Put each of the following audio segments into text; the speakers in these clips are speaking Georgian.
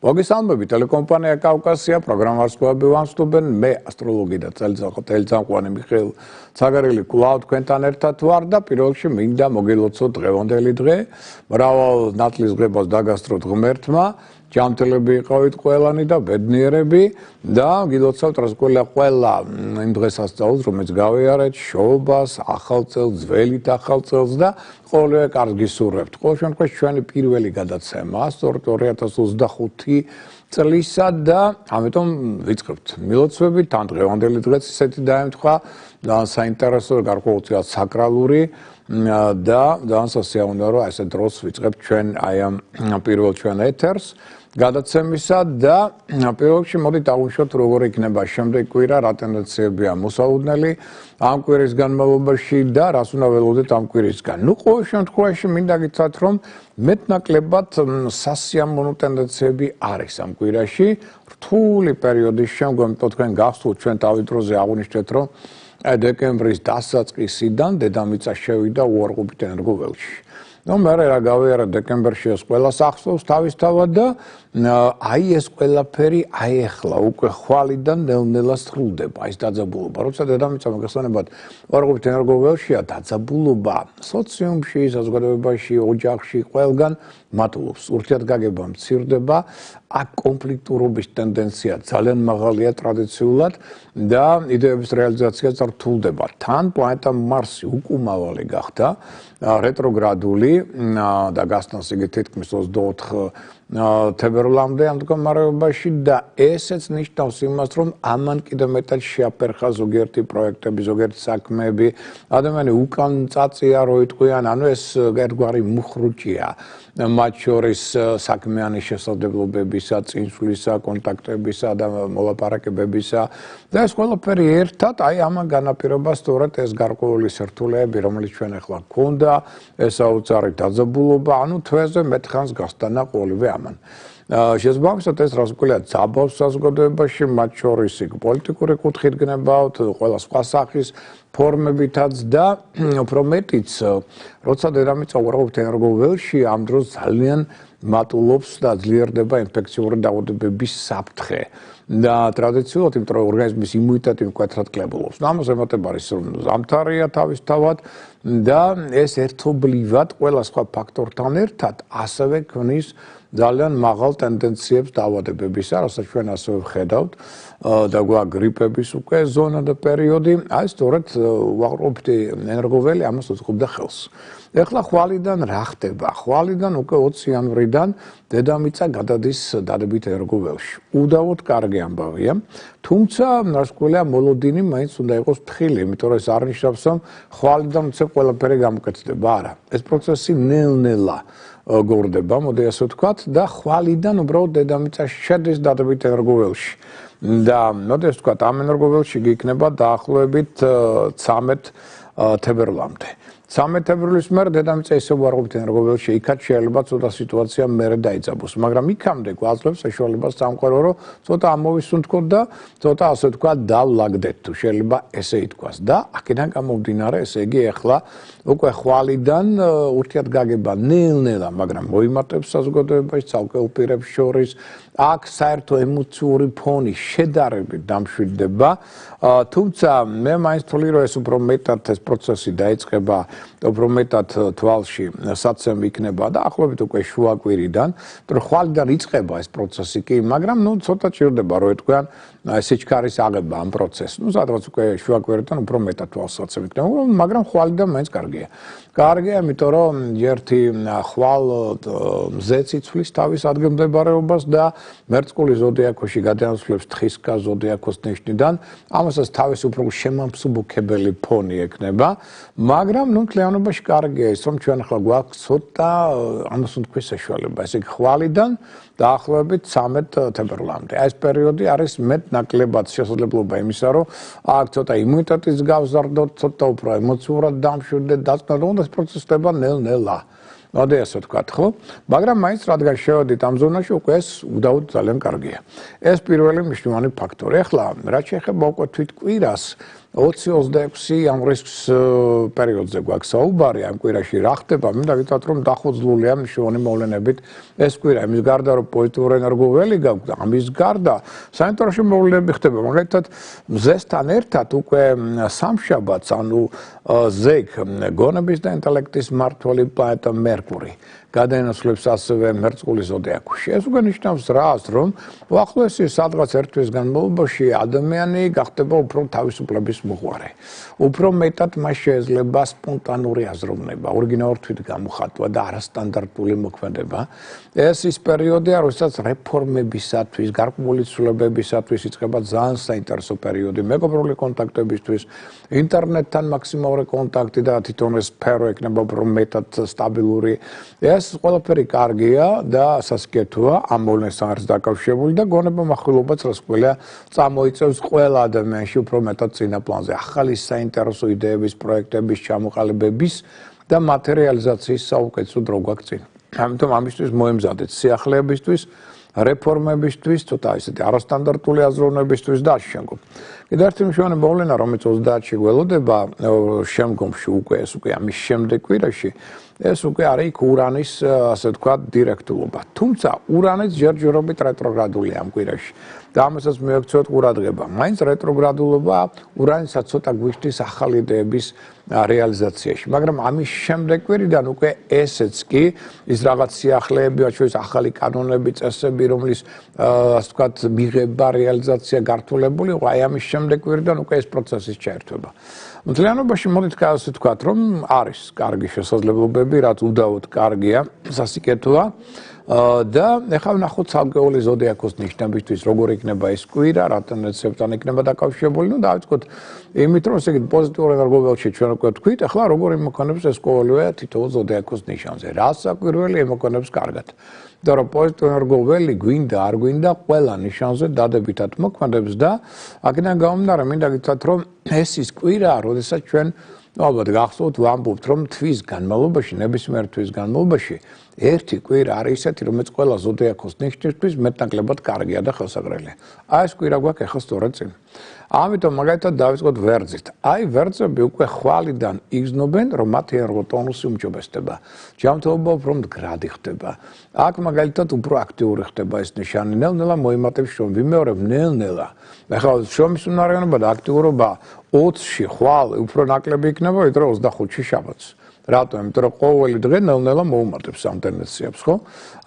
მოგესალმებით, ტელეკომპანია კავკასია პროგრამარსკოები ვამსტობენ, მე ასტროლოგი და წელიწამყვანი მიხეილ ცაგარელი კვლავ თქვენთან ერთად ვარ და პირველ რიგში მინდა მოგილოცოთ დღევანდელი დღე, მრავალ ნათლისღებას დაგასწროთ ღმერთმა, ჯანმრთელები იყავით ყველანი და ბედნიერები და გილოცავთ ყველა იმ დღესასწაულს, რომელიც გავიარეთ, შოობას, ახალ წელს, ძველით ახალ წელს და ყოველივე კარგს გისურვებთ. ყოველ შემთხვევაში ჩვენი პირველი გადაცემა, სწორედ 2025 წლისა და ამიტომ ვიწყებთ მილოცვებით, თან დღევანდელი დღეც ისეთი დაემთხვა, საინტერესო, გარკვეულწილად საკრალური და ძალიან სასიამოვნო, რომ ესე დროს ვიწყებთ ჩვენ აი ამ პირველ ჩვენ ეთერს გადაცემისა და პირველ რიგში მოდით აღვნიშნოთ როგორ იქნება შემდეგ კვირა, რა ტენდენციებია მოსალოდნელი ამ კვირის განმავლობაში და რას უნდა ველოდეთ ამ კვირისგან. ყოველ შემთხვევაში მინდა გითხრათ, რომ მეტნაკლებად სასიამოვნო ტენდენციები არის ამ კვირაში. რთული პერიოდის შემდგომ თქვენ გახსოვთ ჩვენ თავის დროზე აღვნიშნეთ, რომ დეკემბრის დასაწყისიდან დედამიწა შევიდა უარყოფით ენერგოველში. მე რა გავიარა დეკემბერში ეს ყველას ახსოვს თავისთავად და აი ეს ყველაფერი აი ახლა უკვე ხვალიდან ნელ-ნელა სრულდება ეს დაძაბულობა. როცა დედამიწა მოგესალმებათ უარყოფით ენერგოველშია დაძაბულობა სოციუმში, საზოგადოებაში, ოჯახში ყველგან მატულობს. ურთიერთგაგება მცირდება, აქ კონფლიქტურობის ტენდენცია ძალიან მაღალია ტრადიციულად და იდეების რეალიზაციაც რთულდება. თან პლანეტა მარსი უკუმავალი გახდა, რეტროგრადული და გასტანს იგი თითქმის 24 თებერვლამდე ამ მდგომარეობაში და ესეც ნიშნავს იმას, რომ ამან კიდევ მეტად შეაფერხა ზოგიერთი პროექტები, ზოგიერთი საქმეები, ადამიანი უკან წაწია, რო იტყვიან, ანუ ეს ერთგვარი მუხრუჭია, მათ შორის საქმიანი შესაძლებლობებისა, წინსვლისა, კონტაქტებისა და მოლაპარაკებებისა და ეს ყველაფერი ერთად, აი ამან განაპირობა სწორედ ეს გარკვეული სირთულეები, რომელიც ჩვენ ახლა გვქონდა, ეს საოცარი დაძაბულობა, ანუ თვეზე მეტ ხანს გასტანა ყოველივე ამან. შესაბამისად ეს რას ვქვილია ძაბავს საზოგადოებაში, მათ შორის პოლიტიკური კუთხით გნებავთ, ყველა სხვა სახის ფორმებითაც და უფრო მეტიც, როცა დედამიწა უარყოფით ენერგოველში, ამ დროს ძალიან მატულობს და ძლიერდება ინფექციური დაავადებების საფრთხე. და ტრადიციულად, იმიტომ რომ ორგანიზმის იმუნიტეტი მკვეთრად კლებულობს. ამას ემატება არის ზამთარია თავისთავად და ეს ერთობლივად ყველა სხვა ფაქტორთან ერთად ასევე ქმნის ძალიან მაღალ ტენდენციებს დაავადებებისა, რასაც ჩვენ ასე ვხედავთ და გვაქვს გრიპების უკვე ზონა და პერიოდი, აი სწორედ უარყოფითი ენერგოველი ამას უწყობდა ხელს. ეხლა ხვალიდან რა ხდება? ხვალიდან უკვე 20 იანვრიდან დედამიწა გადადის დადებით ენერგოველში. უდავოდ კარგი ამბავია, თუმცა ნარსკვლელია მოლოდინი მაინც უნდა იყოს ფრთხილი, იმიტომ რომ ეს არ ნიშნავს, რომ ხვალიდან უცებ ყველაფერი გამკეთდება. არა, ეს პროცესი ნელ-ნელა გორდება, მოდი ასე ვთქვათ, და ხვალიდან უბრალოდ დედამიწა შედის დადებით ენერგოველში. და მოდი ასე ვთქვათ, ამ ენერგოველში იქნება დაახლოებით 13 თებერვლამდე. 13 თებერვლის მერე დედამიწა ისევ უარყოფით ენერგოველში, იქაც შეიძლება ცოტა სიტუაცია მერე დაიძაბოს, მაგრამ იქამდე გვაძლევს საშუალებას სამყარო, რომ ცოტა ამოვისუნთქოთ და ცოტა ასე ვთქვათ დავლაგდეთ, თუ შეიძლება ესე ითქვას. და აქედან გამომდინარე, ესე იგი ახლა უკვე ხვალიდან ურთიერთგაგება ნელ-ნელა, მაგრამ მოიმატებს საზოგადოებაში, ცალკეულ პირებს შორის, აქ საერთო ემოციური ფონი შედარებით დამშვიდდება, თუმცა მე მაინც ვთვლი, რომ ეს უფრო მეტად ეს პროცესი დაიწყება, უფრო მეტად თვალში საცემი იქნება და ახლობით უკვე შუაკვირიდან, რომ ხვალიდან იწყება ეს პროცესი კი, მაგრამ ცოტა ჭირდება, რომ ეთქვიან, სიჩქარის აღება ამ პროცესს. სადღაც უკვე შუაკვირიდან უფრო მეტად თვალსაცემი იქნება, მაგრამ ხვალიდან მაინც კარგია. კარგია, იმიტომ რომ ერთი ხვალ მზეც იცვლის თავის ადგილმდებარეობას და მერწყული ზოდიაქოში გადაასვლებს თხისკა ზოდიაქოს ნიშნიდან, ამასაც თავის უფრო შემამსუბუქებელი ფონი ექნება, მაგრამ მთლიანობაში კარგია ის, რომ ჩვენ ახლა გვაქვს ცოტა ამოსუნთქვის საშუალება, ესე იგი ხვალიდან დაახლოებით 13 თებერვლამდე. ეს პერიოდი არის მეტნაკლებად შესაძლებლობა იმისა, რომ აქ ცოტა იმუნიტეტის გავზარდოთ, ცოტა უფრო ემოციურად დამშვიდდეთ, დაწყნათ, ეს პროცესი ხდება ნელ-ნელა. მოდი ასე ვთქვათ, ხო? მაგრამ მაინც რადგან შევედით ამ ზონაში, უკვე ეს უდავოდ ძალიან კარგია. ეს პირველი მნიშვნელოვანი ფაქტორი. ახლა რაც შეეხება უკვე თვით კვირას, 20-26 იანვრის პერიოდზე გვაქვს საუბარი ამ კვირაში რა ხდება, მინდა გითხრათ რომ დახვეწლულია მნიშვნელოვანი მოვლენებით ეს კვირა იმის გარდა რომ პოზიტიური ენერგოველი გაქვს ამის გარდა საინტერესო მოვლენები ხდება მაგალითად მზესთან ერთად უკვე სამშაბათს ანუ ზეგ გონების და ინტელექტის მმართველი პლანეტა მერკური გადაინაცვლებს ასევე მერწყულის ზოდიაქოში. ეს უკვე ნიშნავს რას, რომ უახლოესი სადღაც ერთ თვის განმავლობაში ადამიანი გახდება უფრო თავისუფლების მოყვარე. უფრო მეტად მას შეიძლება სპონტანური აზროვნება, ორიგინალური თვითგამოხატვა და არასტანდარტული მოქმედება. ეს ის პერიოდია, როდესაც რეფორმებისათვის, გარკვეული ცვლილებებისათვის იწყება ძალიან საინტერესო პერიოდი მეგობრული კონტაქტებისთვის, ინტერნეტთან მაქსიმალური კონტაქტი და თვითონ ეს სფერო იქნება უფრო მეტად სტაბილური. ეს ყველაფერი კარგია და სასიკეთოა ამ მოვლენასთან არის დაკავშირებული და გონება მახვილობაც რას ყველა წამოიწევს ყველა ადამიანში უფრო მეტად წინა პლანზე ახალი საინტერესო იდეების, პროექტების, ჩამოყალიბების და მატერიალიზაციის საუკეთესო დრო გვაქვს წინ. ამიტომ ამისთვის მოემზადეთ სიახლეებისთვის, რეფორმებისთვის, ცოტა ისეთი არასტანდარტული აზროვნებისთვის და ასე შემდგომ. კიდევ ერთი მნიშვნელოვანი მოვლენა, რომელიც 30-ში გველოდება შემდგომში უკვე ეს უკვე ამის შემდეგ კვირაში ეს უკვე არის ურანის ასე ვთქვათ დირექტულობა. თუმცა ურანიც ჯერჯერობით რეტროგრადულია ამ კვირაში. და ამასაც მივექცევთ ყურადღება. მაინც რეტროგრადულობა ურანისაც ცოტა გვიხდის ახალი იდეების რეალიზაციაში. მაგრამ ამის შემდეგ კვირიდან უკვე ესეც კი ის რაღაც სიახლეები, რაც ახალი კანონები, წესები, რომლის ასე ვთქვათ მიღება, რეალიზაცია გართულებული, აი ამის შემდეგ კვირიდან უკვე ეს პროცესი ჩაერთვება. მთლიანობაში მოდით ასე ვთქვათ, რომ არის კარგი შესაძლებლობები, რაც უდაოდ კარგია, სასიკეთოა. და ეხლა ვნახოთ ცალკეული ზოდიაქოს ნიშნებისთვის როგორ იქნება ეს კვირა, რა ტენდენციებთან იქნება დაკავშირებული. ნუ დავიწყოთ იმით, რომ ესე იგი პოზიტიურ ენერგოველში ჩვენ უკვე თქვით, ეხლა როგორ იმოქმედებს ეს ყოველივე თითოეულ ზოდიაქოს ნიშანზე. რა საკვირველი იმოქმედებს კარგად. და რომ პოზიტიური ენერგოველი გვინდა, არ გვინდა, ყველა ნიშანზე დადებითად მოქმედებს და აქედან გამომდინარე მინდა გითხრათ, რომ ეს ის კვირა, როდესაც ჩვენ ალბათ გახსოვთ ვამბობთ, რომ თვის განმავლობაში, ნებისმიერ თვის განმავლობაში ერთი კვირა არის ისეთი, რომელიც ყველა ზოდიაქოს ნიშნისთვის მეტნაკლებად კარგია და ხელსაყრელია. აი ეს კვირა გვაქვს ახლა სწორედ წინ. ამიტომ მაგალითად დავიწყოთ ვერძით. აი ვერძები უკვე ხვალიდან იგრძნობენ, რომ მათი ენერგოტონუსი უმჯობესდება. ჯანმრთელობა უფრო მდგრადი ხდება. აქ მაგალითად უფრო აქტიური ხდება ეს ნიშანი. ნელ-ნელა მოიმატებს შრომი, ვიმეორებ ნელ-ნელა. ახლა შრომის უნარიანობა და აქტიურობა 20-ში ხვალ უფრო ნაკლები იქნება, ვიდრე 25-ში შაბათს. რატომ? იმიტომ რომ ყოველი დღე ნელ-ნელა მოუმატებს ამ ტენდენციებს, ხო?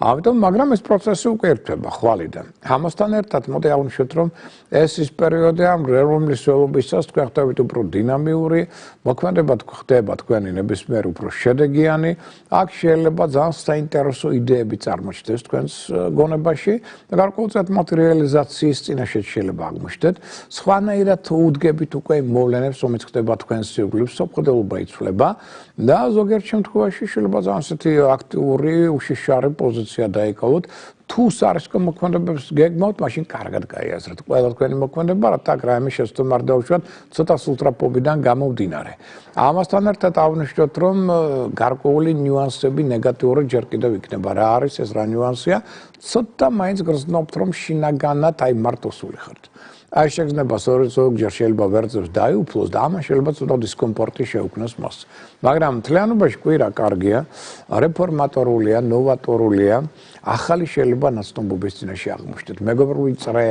ამიტომ, მაგრამ ეს პროცესი უკვე ერთვება ხვალიდან. ამასთან ერთად, მოდი აღვნიშნოთ, რომ ეს ის პერიოდია, რომლის ველობისას თქვენ ხდებით უფრო დინამიური, მოქმედება ხდება თქვენი ნებისმიერ უფრო შედეგიანი, აქ შეიძლება ძალიან საინტერესო იდეები წარმოჩნდეს თქვენს გონებაში და გარკვეულწილად მათ რეალიზაციის წინაშე შეიძლება აღმოჩნდეთ. სხვანაირად უდგებით უკვე მოვლენებს, რომელიც ხდება თქვენს ირგვლივ, სოფხდელობა იცვლება და ზოგიერთ შემთხვევაში შეიძლება ძალიან ისეთი აქტიური, უშიშარი პოზიცია დაიკავოთ. თუ სარისკო მოქმედებებს გეგმავთ, მაშინ კარგად გაიაზრეთ. ყველა თქვენი მოქმედება, რათა რაიმე შეცდომა არ დაუშვათ, ცოტა სულთრაფობიდან გამომდინარე. ამასთან ერთად აღვნიშნოთ, რომ გარკვეული ნიუანსები ნეგატიური ჯერ კიდევ იქნება. რა არის ეს რა ნიუანსია? ცოტა მაინც გრძნობთ, რომ შინაგანად აი მარტოსული ხართ. აი შეგრძნება ზოგჯერ შეიძლება ვერძებს დაიუფლოს და ამან შეიძლება ცოტა დისკომფორტი შეუქმნას მას. მაგრამ მთლიანობაში კვირა კარგია, რეფორმატორულია, ნოვატორულია, ახალი შეიძლება ნაცნობობის წინაშე აღმოჩნდეთ. მეგობრული წრე,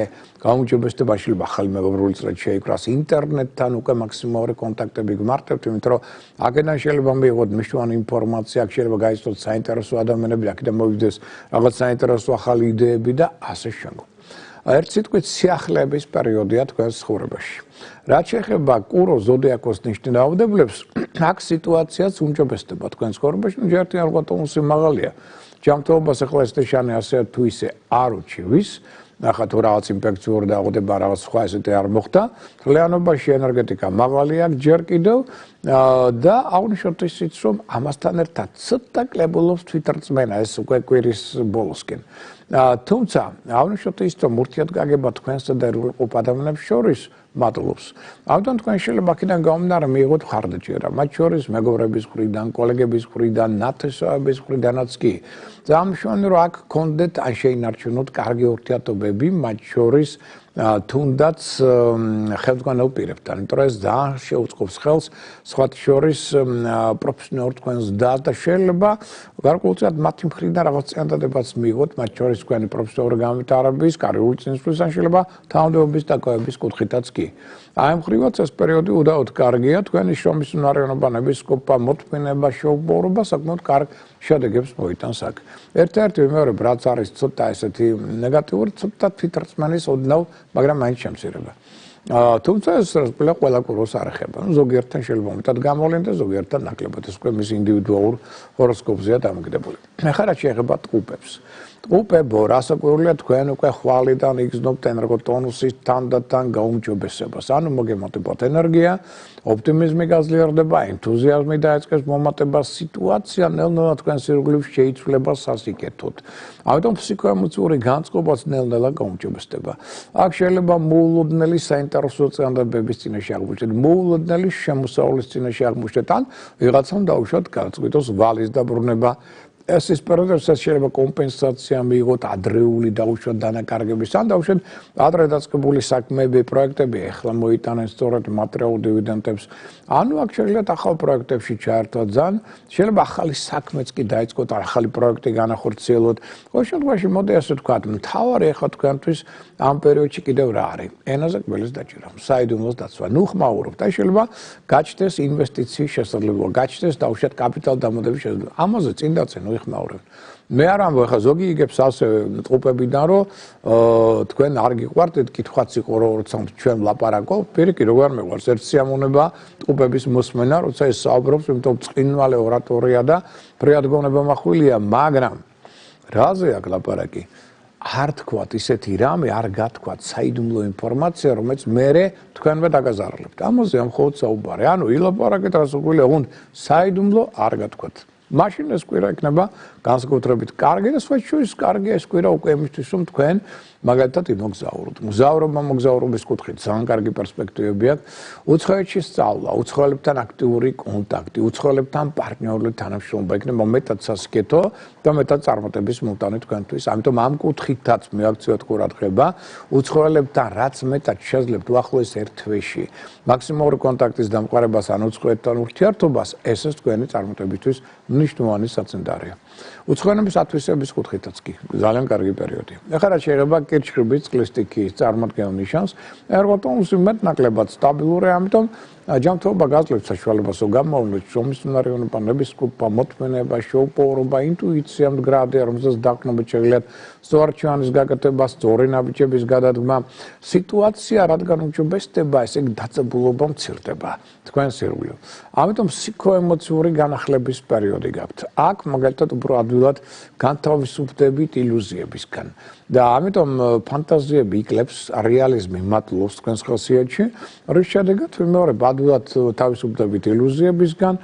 გაუმჯობესდება შეიძლება ახალი მეგობრული წრე შეიკრას, ინტერნეტთან უკვე მაქსიმალური კონტაქტები გმართებთ, იმიტომ რომ აქედან შეიძლება მიიღოთ მნიშვნელოვანი ინფორმაცია, აქ შეიძლება გაიცნოთ საინტერესო ადამიანები, აქედან მოვიდეს რაღაც საინტერესო ახალი იდეები და ასე შემდგომ. ერთ სიტყვით სიახლეების პერიოდია თქვენს ცხოვრებაში. რაც შეეხება კურო ზოდიაქოს ნიშნავდებლებს, აქ სიტუაციაც უმჯობესდება თქვენს ცხოვრებაში, ნუ ჯერ ენერგოტონუსი მაღალია. ჯანმრთელობას ახლა ეს ნიშანი ასე თუ ისე არ უჩივის. ახლა თუ რაღაც ინფექციური დაავადება, რაღაც სხვა ესეთი არ მოხდა, მთლიანობაში ენერგეტიკა მაღალია ჯერ კიდევ და აღვნიშნოთ ისიც, რომ ამასთან ერთად ცოტა კლებულობს თვითრწმენა ეს უკვე კვირის ბოლოსკენ. თუმცა აღვნიშნოთ ის, რომ ურთიერთგაგება თქვენსა და ეროვნულ ადამიანებს შორის მადლობს. ამიტომ თქვენ შეიძლება აქედან გამომდინარე მიიღოთ მხარდაჭერა, მათ შორის მეგობრების მხრიდან, კოლეგების მხრიდან, ნათესავების მხრიდანაც კი. ძალიან მნიშვნელოვანია, რომ აქ გქონდეთ ან შეინარჩუნოთ კარგი ურთიერთობები, მათ შორის თუნდაც ხელმძღვანელ პირებთან, იმიტომ რომ ეს ძალიან შეუწყობს ხელს სხვათა შორის პროფესიონალურ თქვენს დას და შეიძლება გარკვეულწილად მათი მხრიდან რაღაც წინადადებაც მიიღოთ, მათ შორის თქვენი პროფესიონალური განვითარების, კარიერული წინსვლის, ან შეიძლება თანამდებობის დაკავების კუთხითაც კი. აი ამ მხრივაც ეს პერიოდი უდაოდ კარგია, თქვენი შრომის უნარიანობა, ნებისყოფა, მოთმინება, შეუპოვრობა საკმაოდ კარგ შედეგებს მოიტანს აქ. ერთ-ერთი ვიმეორებ, რაც არის ცოტა ესეთი ნეგატიური, ცოტა თვითრწმენის ოდნავ, მაგრამ მაინც შემცირება. თუმცა ეს ყველა კუროს არ ეხება. ზოგიერთთან შეიძლება მეტად გამოვლენ და ზოგიერთთან ნაკლებად. ეს უკვე მის ინდივიდუალურ ჰოროსკოპზეა დამოკიდებული. ახლა რაც შეეხება ტყუპებს. ტყუპებო, რასაკვირველია თქვენ უკვე ხვალიდან იგრძნობთ ენერგოტონუსის თანდათან გაუმჯობესებას. ანუ მოგემატებათ ენერგია, ოპტიმიზმი გაძლიერდება, ენთუზიაზმი დაიწყებს მომატება, სიტუაცია ნელ-ნელა თქვენ სირგლივს შეიცვლება სასიკეთოდ. ამიტომ ფსიქოემოციური განწყობაც ნელ-ნელა გაუმჯობესდება. აქ შეიძლება მოულოდნელი საინტერესო წინადადებების წინაშე აღმოჩნდეთ, მოულოდნელი შემოსავლის წინაშე აღმოჩნდეთ, ან ვიღაცამ დაუშვათ გაწყვიტოს ვალის დაბრუნება. ეს ის პერიოდი, როდესაც შეიძლება კომპენსაცია მიიღოთ ადრეული დაუშვათ დანაკარგების, ან დაუშვათ ადრე დაწყებული საქმეები, პროექტები, ეხლა მოიტანენ სწორედ მატერიალურ დივიდენდებს. ანუ აქ შეიძლება ახალ პროექტებში ჩაერთვათ ძალიან, შეიძლება ახალი საქმეც კი დაიწყოთ, ახალი პროექტი განახორციელოთ. ყოველ შემთხვევაში მოდი ასე ვთქვათ, მთავარი ახლა თქვენთვის ამ პერიოდში კიდევ რა არის? ენაზე კბილის დაჭირა, საიდუმლოს დაცვა. ნუ ხმაურობთ, აი შეიძლება გაჩნდეს ინვესტიციის შესაძლებლობა, გაჩნდეს დაუშვათ კაპიტალ დამოდების შესაძლებლობა. ამაზე წინ დაცენ ხმაურობ. მე არ ამბობ, ხა ზოგი იგებს ასე ტყუპებიდან, რომ თქვენ არ გიყვართ, კითხვაც იყო, როცა ჩვენ ვლაპარაკობ, პირიქით როგორ მეყვარს ერთ სიამოვნება ტყუპების მოსმენა, როცა ეს საუბრობს, იმიტომ წყინვალე ორატორია და ფრიად გონება მახვილია, მაგრამ რაზე აქ ლაპარაკი? არ თქვათ ისეთი რამე, არ გათქვათ საიდუმლო ინფორმაცია, რომელიც მერე თქვენვე დაგაზარალებთ. ამაზე ამ მხოლოდ საუბარი. ანუ ილაპარაკეთ რასაკვირველია, უნდა საიდუმლო არ გათქვათ. მაშინ ეს კვირა იქნება განსაკუთრებით კარგი და სხვა შორის კარგია ეს კვირა უკვე იმისთვის, რომ თქვენ მაგალითად იმოგზაუროთ. მოგზაურობის კუთხით ძალიან კარგი პერსპექტივები აქვს. უცხოეთში სწავლა, უცხოელებთან აქტიური კონტაქტი, უცხოელებთან პარტნიორული თანამშრომლობა იქნება მეტად სასიკეთო და მეტად წარმატების მომტანი თქვენთვის. ამიტომ ამ კუთხითაც მიაქციოთ ყურადღება. უცხოელებთან რაც მეტად შეძლებთ უახლოეს ერთ თვეში მაქსიმალური კონტაქტის დამყარებას ან უცხოეთთან ურთიერთობას, ესეც თქვენი წარმატებისთვის მნიშვნელოვანი საწინდარია. უცხოენების ათვისების კუთხითაც კი ძალიან კარგი პერიოდი. ახლა რაც შეეხება კირჩხიბის წყლის სტიქიის წარმოქმნილ ნიშანს, ენერგოტონუსი მეტნაკლებად სტაბილურია, ამიტომ ჯანმრთელობა გაძლევს საშუალებას, რომ გამოვლინოთ შრომის უნარიანობა, ნებისყოფა, მოთმინება, შეუპოვრობა, ინტუიცია, მდგრადია, რომელსაც დაყრდნობით შეგიძლიათ სწორარჩევანის გაკეთება, სწორი ნაბიჯების გადადგმა, სიტუაცია რადგან უმჯობესდება, ესე იგი დაძაბულობა მცირდება თქვენ სირგლივ. ამიტომ ფსიქოემოციური განახლების პერიოდი გაქვთ. აქ მაგალითად უფრო ადვილად განთავისუფლდებით ილუზიებისგან. და ამიტომ ფანტაზიები იკლებს, რეალიზმი მატლობს თქვენს ხელსიათში, რის შედეგად ვიმეორებ ადვილად თავისუფლდებით ილუზიებისგან,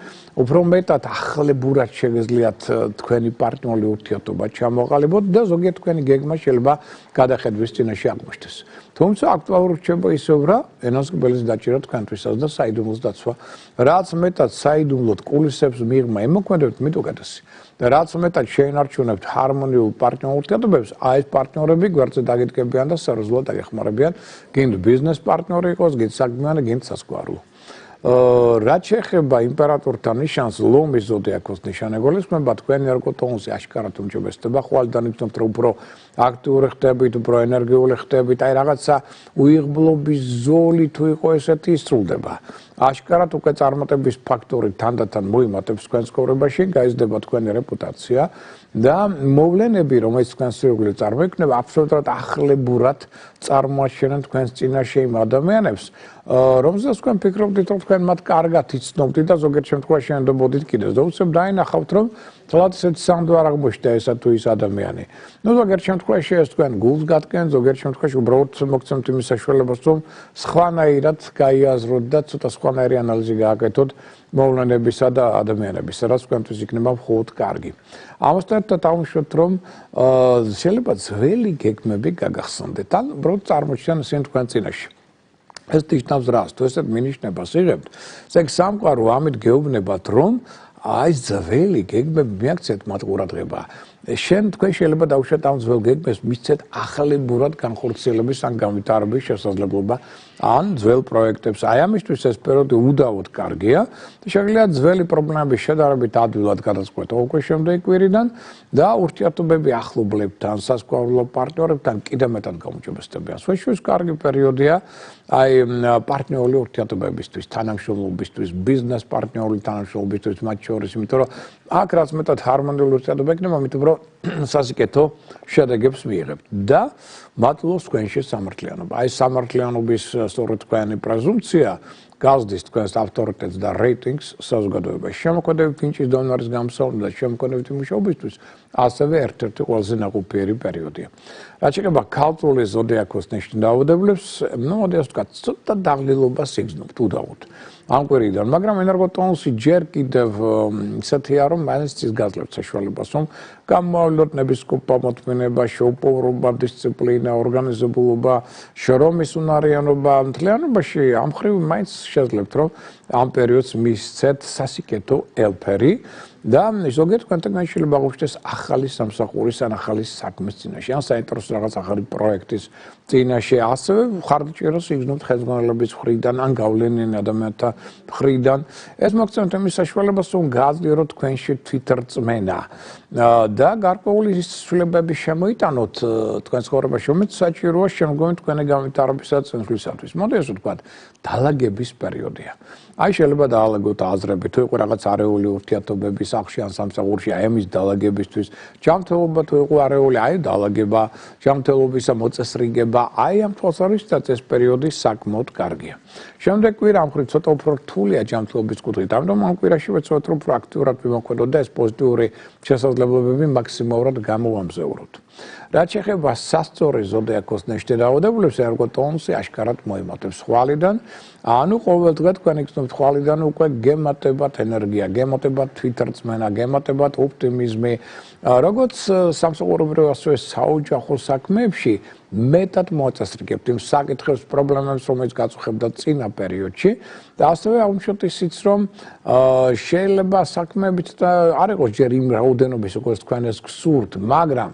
უფრო მეტად ახლებურად შეგეძლიათ თქვენი პარტნიორული ურთიერთობა ჩამოყალიბოთ და ზოგიერთ თქვენი გეგმა შეიძლება გადახედვის წინაშე აღმოჩნდეს. თუმცა აქტუალური რჩება ისევ რა, ენას კბილის დაჭირა თქვენთვისაც და საიდუმლოს დაცვა. რაც მეტად საიდუმლოდ კულისებს მიღმა ემოქმედებთ, მით უკეთესი. და რაც მეტად შეინარჩუნებთ ჰარმონიულ პარტნიორულ ურთიერთობებს, აი ეს პარტნიორები გვერდზე დაგიდგებიან და სერიოზულად დაგეხმარებიან, გინდ ბიზნეს პარტნიორი იყოს, გინდ საქმიანი, გინდ სასკვარო. რაც შეეხება იმპერატორთან ნიშანს, ლომის ზოდიაქოს ნიშანი გულისხმობა, თქვენი ენერგოტონუსი აშკარად უმჯობესდება, ხვალიდან იგრძნობთ, რომ უფრო აქტიური ხდებით, უფრო ენერგიული ხდებით, აი რაღაცა უიღბლობის ზოლი თუ იყო ესეთი ისრულდება. აშკარად უკვე წარმატების ფაქტორი თანდათან მოიმატებს თქვენს ცხოვრებაში, გაიზრდება თქვენი რეპუტაცია და მოვლენები, რომელიც თქვენს სიუგლით წარმოიქმნება, აბსოლუტურად ახლებურად წარმოაჩენენ თქვენს წინაშე იმ ადამიანებს, რომელსაც თქვენ ფიქრობდით, რომ თქვენ მათ კარგად იცნობდით და ზოგიერთ შემთხვევაში ენდობოდით კიდეც. და უცებ დაინახავთ, რომ თლად ესეთი სანდო არ აღმოჩნდა ესა თუ ის ადამიანი. ნუ ზოგიერთ შემთხვევაში ეს თქვენ გულს გატკენ, ზოგიერთ შემთხვევაში უბრალოდ მოგცემთ იმის საშუალებას, რომ სხვანაირად გაიაზროთ და ცოტა სხვანაირი ანალიზი გააკეთოთ მოვლენებისა და ადამიანებისა, რაც თქვენთვის იქნება მხოლოდ კარგი. ამასთან ერთად აღნიშნოთ, რომ შეიძლება ძველი გეგმები გაგახსნათ, ან უბრალოდ წარმოჩნდნენ ისინი თქვენ წინაშე. ეს ნიშნავს რას? თუ ესეთ მინიშნებას იღებთ, ესე იგი სამყარო ამით გეუბნებათ, რომ აი ძველი გეგმები მიაქციეთ მათ ყურადღება. შენ თქვენ შეიძლება დავუშვათ ამ ძველ გეგმებს მისცეთ ახლებურად განხორციელების ან განვითარების შესაძლებლობა ან ძველ პროექტებს. აი ამისთვის ეს პერიოდი უდავოდ კარგია და შეგვიძლია ძველი პრობლემების შედარებით ადვილად გადაწყვეტო უკვე შემდეგი კვირიდან და ურთიერთობები ახლობლებთან, სასწავლო პარტნიორებთან კიდევ მეტად გაუმჯობესდებიან. სხვაშორის კარგი პერიოდია აი პარტნიორული ურთიერთობებისთვის, თანამშრომლობისთვის, ბიზნეს პარტნიორული თანამშრომლობისთვის მათ შორის, იმიტომ რომ აქ რაც მეტად ჰარმონიული ურთიერთობა იქნება, მით უფრო სასიკეთო შედეგებს მიიღებთ და მადლობს თქვენში სამართლიანობა. აი სამართლიანობის სწორედ თქვენი პრეზუმპცია გაზრდის თქვენს ავტორიტეტს და რეიტინგს საზოგადოებაში. შემოქმედებით ფინჭის დონორის გამოსავლიდან და შემოქმედებითი მუშაობისთვის ასევე ერთ-ერთი ყველაზე ნაყოფიერი პერიოდია. რაც შეეხება ქალწულის ზოდიაქოს ნიშნავადებლებს, მოდი ასე ვთქვათ, ცოტა დაღლილობას იგრძნობთ უდავოდ. ამ კვირიდან, მაგრამ ენერგოტონუსი ჯერ კიდევ ისეთია, რომ მაინც ის გაძლევთ საშუალებას, რომ გამოავლოთ ნებისყოფა მოთმინება, შეუპოვრობა, დისციპლინა, ორგანიზებულობა, შრომის უნარიანობა, მთლიანობაში ამ ხრივ მაინც შეძლებთ, რომ ამ პერიოდს მისცეთ სასიკეთო ელფერი და ზოგიერთ კონტექსტში შეიძლება აღვნიშნოს ახალი სამსახურის ან ახალი საქმის წინაშე, ან საინტერესო რაღაც ახალი პროექტის წინაშე, ასევე ხარდაჭერას იგრძნობთ ხელმძღვანელობის მხრიდან ან გავლენიან ადამიანთა მხრიდან. ეს მოგცემთ იმის საშუალებას, რომ გააზრიოთ თქვენში თვითრწმენა და გარკვეული ცვლილებები შემოიტანოთ თქვენ ცხოვრებაში, რომელიც საჭიროა შემდგომი თქვენი განვითარებისა და წინსვლისათვის. მოდი ასე ვთქვათ, დაალაგების პერიოდია. აი შეიძლება დაალაგოთ აზრები, თუ იყო რაღაც არეული ურთიერთობების სახლში ან სამსახურში, აი ამის დაალაგებისთვის, ჯანმრთელობა თუ იყო არეული, აი დაალაგება, ჯანმრთელობისა მოწესრიგება, აი ამ თვალსაზრისითაც ეს პერიოდი საკმაოდ კარგია. შემდეგ კვირა ამ ხრივ ცოტა უფრო რთულია ჯანმრთელობის კუთხით, ამიტომ ამ კვირაში ვეცადოთ რომ პრაქტიკულად ვიმოქმედოთ და ეს პოზიტიური შესაძლებლობები მაქსიმალურად გამოვამზევროთ. რაც შეეხება სასწორი ზოდიაქოს ნიშნავადებლებს, ენერგოტონუსი აშკარად მოემატებს ხვალიდან, ანუ ყოველდღე თქვენ იგრძნობთ ხვალიდან უკვე გემატებათ ენერგია, გემატებათ თვითრწმენა, გემატებათ ოპტიმიზმი, როგორც სამსახურებრივ ასევე საოჯახო საქმეებში მეტად მოაწესრიგებთ იმ საკითხებს, პრობლემებს, რომელიც გაწუხებდა წინა პერიოდში და ასევე აუშვათ ისიც, რომ შეიძლება საქმეებით არ იყოს ჯერ იმ რაოდენობის, როგორც თქვენ ეს გსურთ, მაგრამ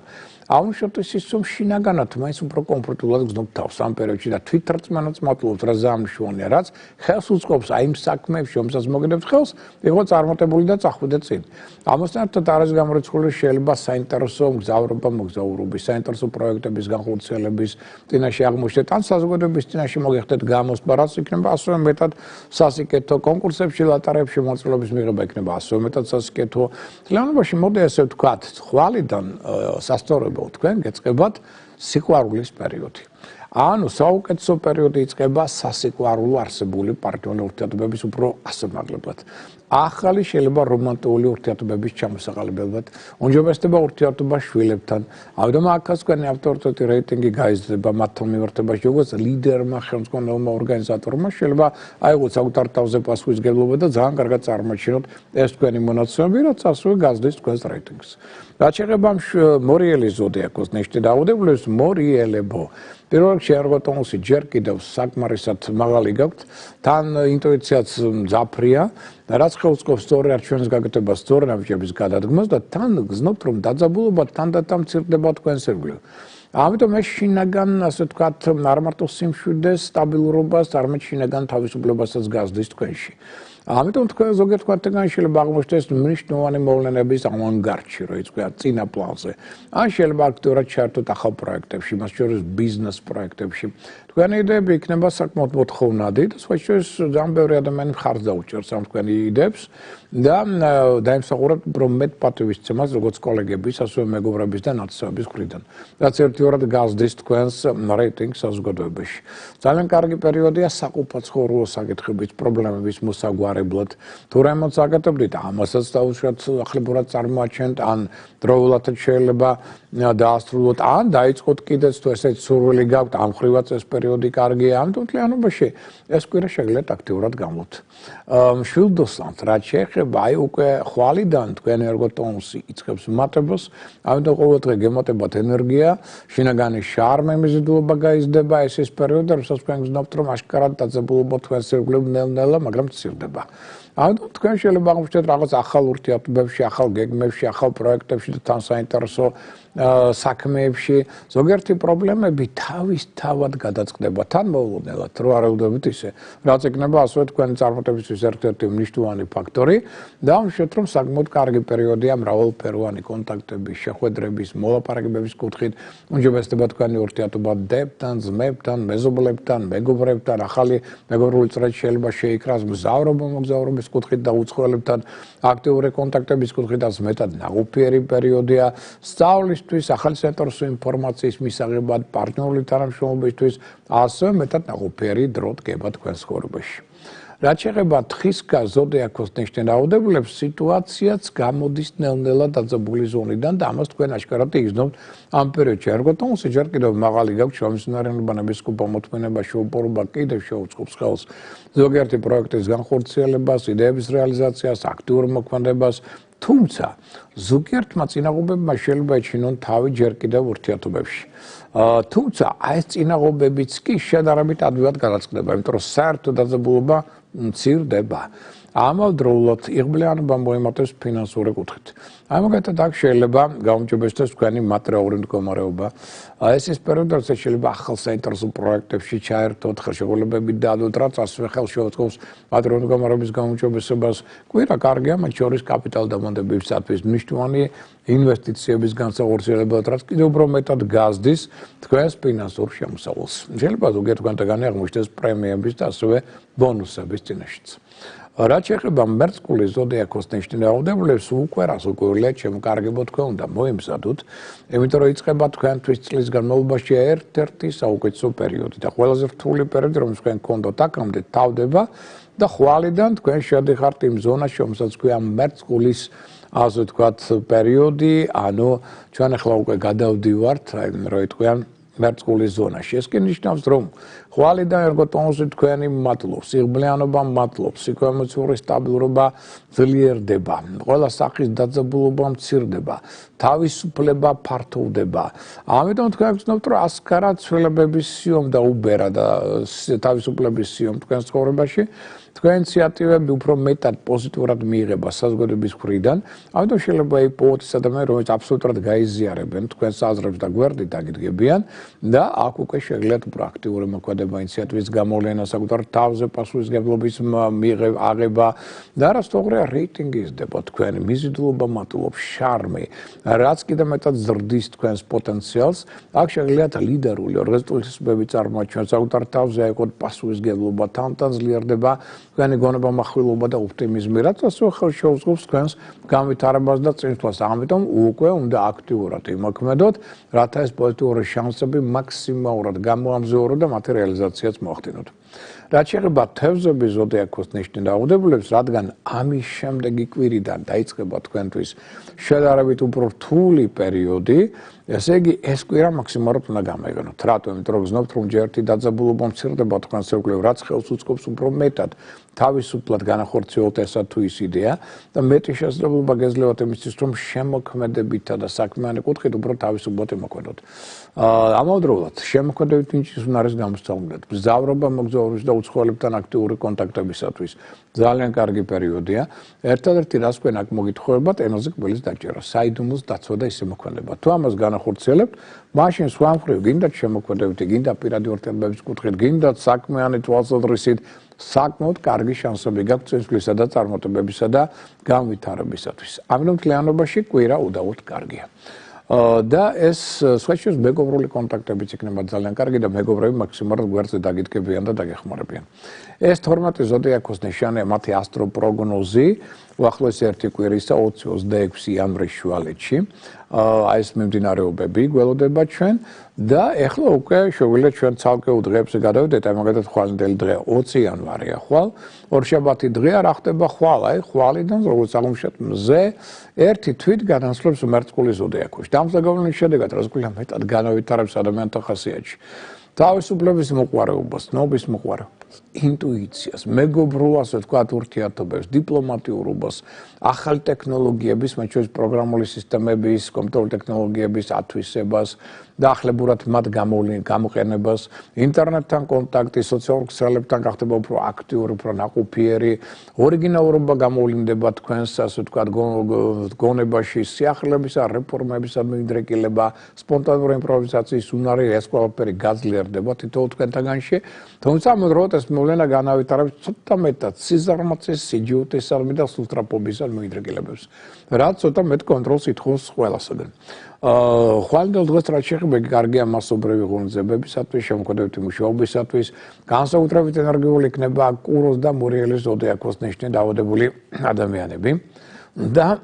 აუშვათ ისიც, რომ შინაგანად მაინც უფრო კომფორტულად გრძნობთ თავს ამ პერიოდში და თვითრწმენაც მატლობთ, რა ზამშვენია, რაც ხელს უწყობს აი იმ საქმეებში, რომელსაც მოგებთ ხელს, იყო წარმატებული და წახვიდეთ წინ. ამასთან ერთად არის გამორიცხული შეიძლება საინტერესო მგზავრობა, მოგზაურობის, საინტერესო პროექტების განხორციელების წინაშე აღმოჩნდეთ, ან საზოგადოების წინაშე მოგეხდეთ გამოსვლა, რაც იქნება ასევე მეტად სასიკეთო კონკურსებში, ლატარებში მონაწილეობის მიღება იქნება ასევე მეტად სასიკეთო. თლიანობაში მოდი ასე ვთქვათ, ხვალიდან სასწორებო თქვენ გეწყებათ სიყვარულის პერიოდი. ანუ საუკეთესო პერიოდი იწყება სასიყვარულო არსებული პარტნიორული ურთიერთობების უფრო ასამაღლებლად. ახალი შეიძლება რომანტიკული ურთიერთობების ჩამოსაყალიბებლად, უმჯობესდება ურთიერთობა შვილებთან. ამიტომ აქაც თქვენი ავტორიტეტი რეიტინგი გაიზრდება მათთან მიმართებაში, როგორც ლიდერმა, ხელმძღვანელმა, ორგანიზატორმა შეიძლება აიღოთ საკუთარ თავზე პასუხისმგებლობა და ძალიან კარგად წარმოაჩინოთ ეს თქვენი მონაცემები, რაც ასევე გაზრდის თქვენს რეიტინგს. რაც შეეხება მორიელის ზოდიაქოს ნიშნავადებლებს, მორიელებო, პირველ რიგში ენერგოტონუსი ჯერ კიდევ საკმარისად მაღალი გაქვთ, თან ინტუიციაც მძაფრია, რაც ხელს უწყობს სწორი არჩევნის გაკეთებას, სწორი ნაბიჯების გადადგმას და თან გრძნობთ, რომ დაძაბულობა თანდათან მცირდება თქვენს ირგვლივ. ამიტომ ეს შინაგან, ასე ვთქვათ, არ მარტო სიმშვიდეს, სტაბილურობას, არამედ შინაგან თავისუფლებასაც გაზრდის თქვენში. ამიტომ თქვენ ზოგიერთ კონტექსტში შეიძლება აღმოჩნდეს მნიშვნელოვანი მოვლენების ავანგარდში, რო იწვია წინა პლანზე. ან შეიძლება აქტიურად ჩაერთოთ ახალ პროექტებში, მათ შორის ბიზნეს პროექტებში. თქვენი იდეები იქნება საკმაოდ მოთხოვნადი და სხვაშორის ძალიან ბევრი ადამიანი მხარს დაუჭერს ამ თქვენი იდეებს და დაიმსახურებთ უფრო მეტ პატივისცემას, როგორც კოლეგების, ასევე მეგობრების და ნაცნობების მხრიდან. რაც ერთიორად გაზრდის თქვენს რეიტინგს საზოგადოებაში. ძალიან კარგი პერიოდია საყოფაცხოვრებო საკითხების, პრობლემების მოსაგვარებლად. თუ რაიმონს აკეთებდით, ამასაც დაუშვათ ახლებურად წარმოაჩენთ, ან დროულად შეიძლება დაასრულოთ, ან დაიწყოთ კიდეც თუ ესეც სურვილი გაქვთ, ამ ხრივაც ეს პერიოდი პერიოდი კარგია, ამიტომ თლიანობაში ეს კვირა შეგიძლიათ აქტიურად გამოთ. მშვილდოსლანთ, რაც შეეხება აი უკვე ხვალიდან თქვენი ერგოტონუსი იწყებს მატებას, ამიტომ ყოველდღე გემატებათ ენერგია, შინაგანი შარმი მიზიდულობა გაიზრდება, ეს ის პერიოდი, როდესაც თქვენ გძნობთ, რომ აშკარად დაძაბულობა თქვენს ირგვლივ ნელ-ნელა, მაგრამ მცირდება. ამიტომ თქვენ შეიძლება აღმოჩნდეთ რაღაც ახალ ურთიერთობებში, ახალ გეგმებში, ახალ პროექტებში და თან საინტერესო საქმეებში. ზოგიერთი პრობლემები თავისთავად გადაწყდება. თან მოულოდნელად, რო არ ელოდებით ისე, რაც იქნება ასევე თქვენი წარმატებისთვის ერთ-ერთი მნიშვნელოვანი ფაქტორი და ამშვენად რომ საკმაოდ კარგი პერიოდია მრავალფეროვანი კონტაქტების, შეხვედრების, მოლაპარაკებების კუთხით. უმჯობესდება თქვენი ურთიერთობა დებთან, ძმებთან, მეზობლებთან, მეგობრებთან, ახალი მეგობრული წრეში შეიძლება შეიქრას მგზავრობა, მოგზაურობის კუთხით და უცხოელებთან აქტიური კონტაქტების კუთხითაც მეტად ნაყოფიერი პერიოდია. სწავლისთვის, ახალი საინტერესო ინფორმაციის მისაღებად, პარტნიორული თანამშრომლობისთვის, ასევე მეტად ნაყოფიერი დრო დგება თქვენს ცხოვრებაში. რაც შეეხება თხისგან ზოდიაქოს ნიშნავდებულებს, სიტუაციაც გამოდის ნელ-ნელა დაძაბული ზონიდან და ამას თქვენ აშკარად იგრძნობთ ამ პერიოდში. ერგოტონუსი ჯერ კიდევ მაღალი გაქვთ, შრომისმცენარეობანების კუბომოთმენება, შეუპოვება კიდევ შეუწყობს ხელს ზოგიერთი პროექტის განხორციელებას, იდეების რეალიზაციას, აქტიურ მოქმედებას, თუმცა ზოგიერთმა წინაღობებმა შეიძლება ეჩინონ თავი ჯერ კიდევ ურთიერთობებში. თუმცა ეს წინაღობებიც კი შედარებით ადვილად გადაწყდება, იმიტომ რომ საერთო დაძაბულობა მცირდება. ამავდროულად იღბლიანობა მოემართებს ფინანსური კუთხით. ამგვარად აქ შეიძლება გაუმჯობესდეს თქვენი მატერიალური მდგომარეობა. ეს ის პერიოდი, როცა შეიძლება ახალ საინტერესო პროექტებში ჩაერთოთ, ხელშეკრულებები დადოთ, რაც ასევე ხელს შეუწყობს მატერიალური მდგომარეობის გაუმჯობესებას. კვირა კარგია, მათ შორის კაპიტალ დამონდებებისათვის მნიშვნელოვანი ინვესტიციების განსახორციელებად, რაც კიდევ უფრო მეტად გაზრდის თქვენს ფინანსურ შემოსავალს. შეიძლება ზოგიერთ თქვენთაგანი აღმოჩნდეს პრემიების და ასევე ბონუსების წინაშეც. რაც შეეხება მერწყული ზოდიაქოს ნიშნავდებულებს, უკვე რასაკვირველია, შემოკარგებო თქვენ უნდა მოემზადოთ, იმიტომ რომ იწყება თქვენთვის წლის განმავლობაში ერთ-ერთი საუკეთესო პერიოდი და ყველაზე რთული პერიოდი, რომელიც თქვენ გქონდათ აქამდე, თავდება და ხვალიდან თქვენ შედიხართ იმ ზონაში, რომელსაც ქვია მერწყულის ასე ვთქვათ პერიოდი, ანუ ჩვენ ახლა უკვე გადავდივართ, რა იტყვიან მერწყულის ზონაში. ეს კი ნიშნავს, რომ ხვალიდან ერგოტონუსი თქვენი მატლობს, იღბლიანობა მატლობს, ემოციური სტაბილურობა ძლიერდება, ყველა სახის დაძაბულობა მცირდება, თავისუფლება ფართოვდება. ამიტომ თქვენ გძნობთ, რომ ასკარად ცვლილებების სიომ და უბერა და თავისუფლების სიომ თქვენს ცხოვრებაში. თქვენი ინიციატივები უფრო მეტად პოზიტიურად მიიღება საზოგადოების მხრიდან. ამიტომ შეიძლება იპოვოთ ადამიანები, რომლებიც აბსოლუტურად გაიზიარებენ თქვენს აზრებს და გვერდით დაგიდგებიან და აქ უკვე შეგიძლიათ უფრო აქტიური მოქმედება ინიციატივის გამოვლენა, საკუთარ თავზე პასუხისმგებლობის აღება და რასთვიურია რეიტინგი იზრდება თქვენი მიზიდულობა მატულობს შარმი, რაც კიდევ მეტად ზრდის თქვენს პოტენციალს. აქ შეგიძლიათ ლიდერული ორგანიზაციები წარმოაჩინოთ, საკუთარ თავზე აიღოთ პასუხისმგებლობა, თანდათან ძლიერდება თქვენი გონება, მახვილობა და ოპტიმიზმი, რაც ასევე ხელს შეუწყობს თქვენს განვითარებას და წინსვლას. ამიტომ უკვე უნდა აქტიურად იმოქმედოთ, რათა ეს პოზიტიური შანსები მაქსიმალურად გამოამზიაროთ და მათი რეალიზაციაც მოახდინოთ. რაც შეეხება თევზების ზოდიაქოს ნიშნავდებულებს, რადგან ამის შემდეგი კვირიდან დაიწყება თქვენთვის შედარებით უფრო რთული პერიოდი, ესე იგი ეს კვირა მაქსიმალურად უნდა გამოიყენოთ. რატომ? იმიტომ რომ გძნობთ, რომ ჯერ ერთი დაძაბულობა მცირდება თქვენს ირგვლივ, რაც ხელს უწყობს უფრო მეტად თავისუფლად განახორციელოთ ესა თუ ის იდეა და მეტი შესაძლებლობა გეძლევათ იმისთვის, რომ შემოქმედებითა და საქმიანი კუთხით უფრო თავისუფლად იმოქმედოთ. ამავდროულად, შემოქმედებით ნიჭის უნარის გამოსცემლად, მგზავრობა, მოგზაურობის და უცხოელებთან აქტიური კონტაქტებისათვის ძალიან კარგი პერიოდია. ერთადერთი რაც თქვენ აქ მოგითხოვებათ, ენაზე კბილის დაჭერა, საიდუმლოს დაცვა და ისე მოქმედება. თუ ამას განახორციელებთ, მაშინ სხვა მხრივ გინდათ შემოქმედებითი, გინდა პირადი ურთიერთობების კუთხით, გინდათ საქმიანი თვალსაზრისით, საკმაოდ კარგი შანსები გაქვთ წინსვლისა და წარმატებებისა და განვითარებისათვის. ამიტომ მთლიანობაში კვირა უდავოდ კარგია. და ეს სხვაშორის მეგობრული კონტაქტებიც იქნება ძალიან კარგი და მეგობრები მაქსიმალურად გვერდზე დაგიდგებიან და დაგეხმარებიან. ეს 12 ზოდიაქოს ნიშანია მათი ასტროპროგნოზი უახლოესი ერთი კვირისა 20-26 იანვრის შუალედში. ეს მიმდინარეობები გველოდება ჩვენ და ეხლა უკვე შეგვიძლია ჩვენ ცალკეულ დღეებზე გადავიდეთ, მაგალითად ხვალინდელი დღე 20 იანვარია ხვალ, ორშაბათი დღეა რა ხდება ხვალ, აი ხვალიდან როგორც აღმოჩნდა მზე ერთი თვით განასწრებს მერწყულის ზოდიაქოში. დამსგავლის შედეგად რაც გვიან მეტად განავითარებს ადამიანთა ხასიათში. თავისუფლების მოყვარეობას, ნობის მოყვარეობას, ინტუიციას, მეგობრობას, ვთქვათ, ურთიერთობებს, დიპლომატიურობას, ახალი ტექნოლოგიების, მათ შორის პროგრამული სისტემების, კომპიუტერული ტექნოლოგიების ათვისებას, დაახლებურად მათ გამოყენებას, ინტერნეტთან კონტაქტი, სოციალურ ქსელებთან გახდება უფრო აქტიური, უფრო ნაყოფიერი, ორიგინალურობა გამოვლინდება თქვენს, ასე ვთქვათ, გონებაში, სიახლეებისა, რეფორმებისა მიმდრეკილება, სპონტანური იმპროვიზაციის უნარი, ეს ყველაფერი გაძლიერდება თითოეულ თქვენთაგანში, თუმცა მოძრაობთ ეს მოვლენა განავითარებს ცოტა მეტად სიზარმაცის, სიჯუტისადმი და სუსტრაფობისადმი მიმდრეკილებებს, რაც ცოტა მეტ კონტროლს ითხოვს ყველასაგან. ხვალინდელ დღეს რაც შეეხება კარგია მასობრივი ღონისძიებებისათვის, შემოქმედებითი მუშაობისათვის, განსაკუთრებით ენერგიული იქნება კუროს და მორიელის ზოდიაქოს ნიშნით დაავადებული ადამიანები და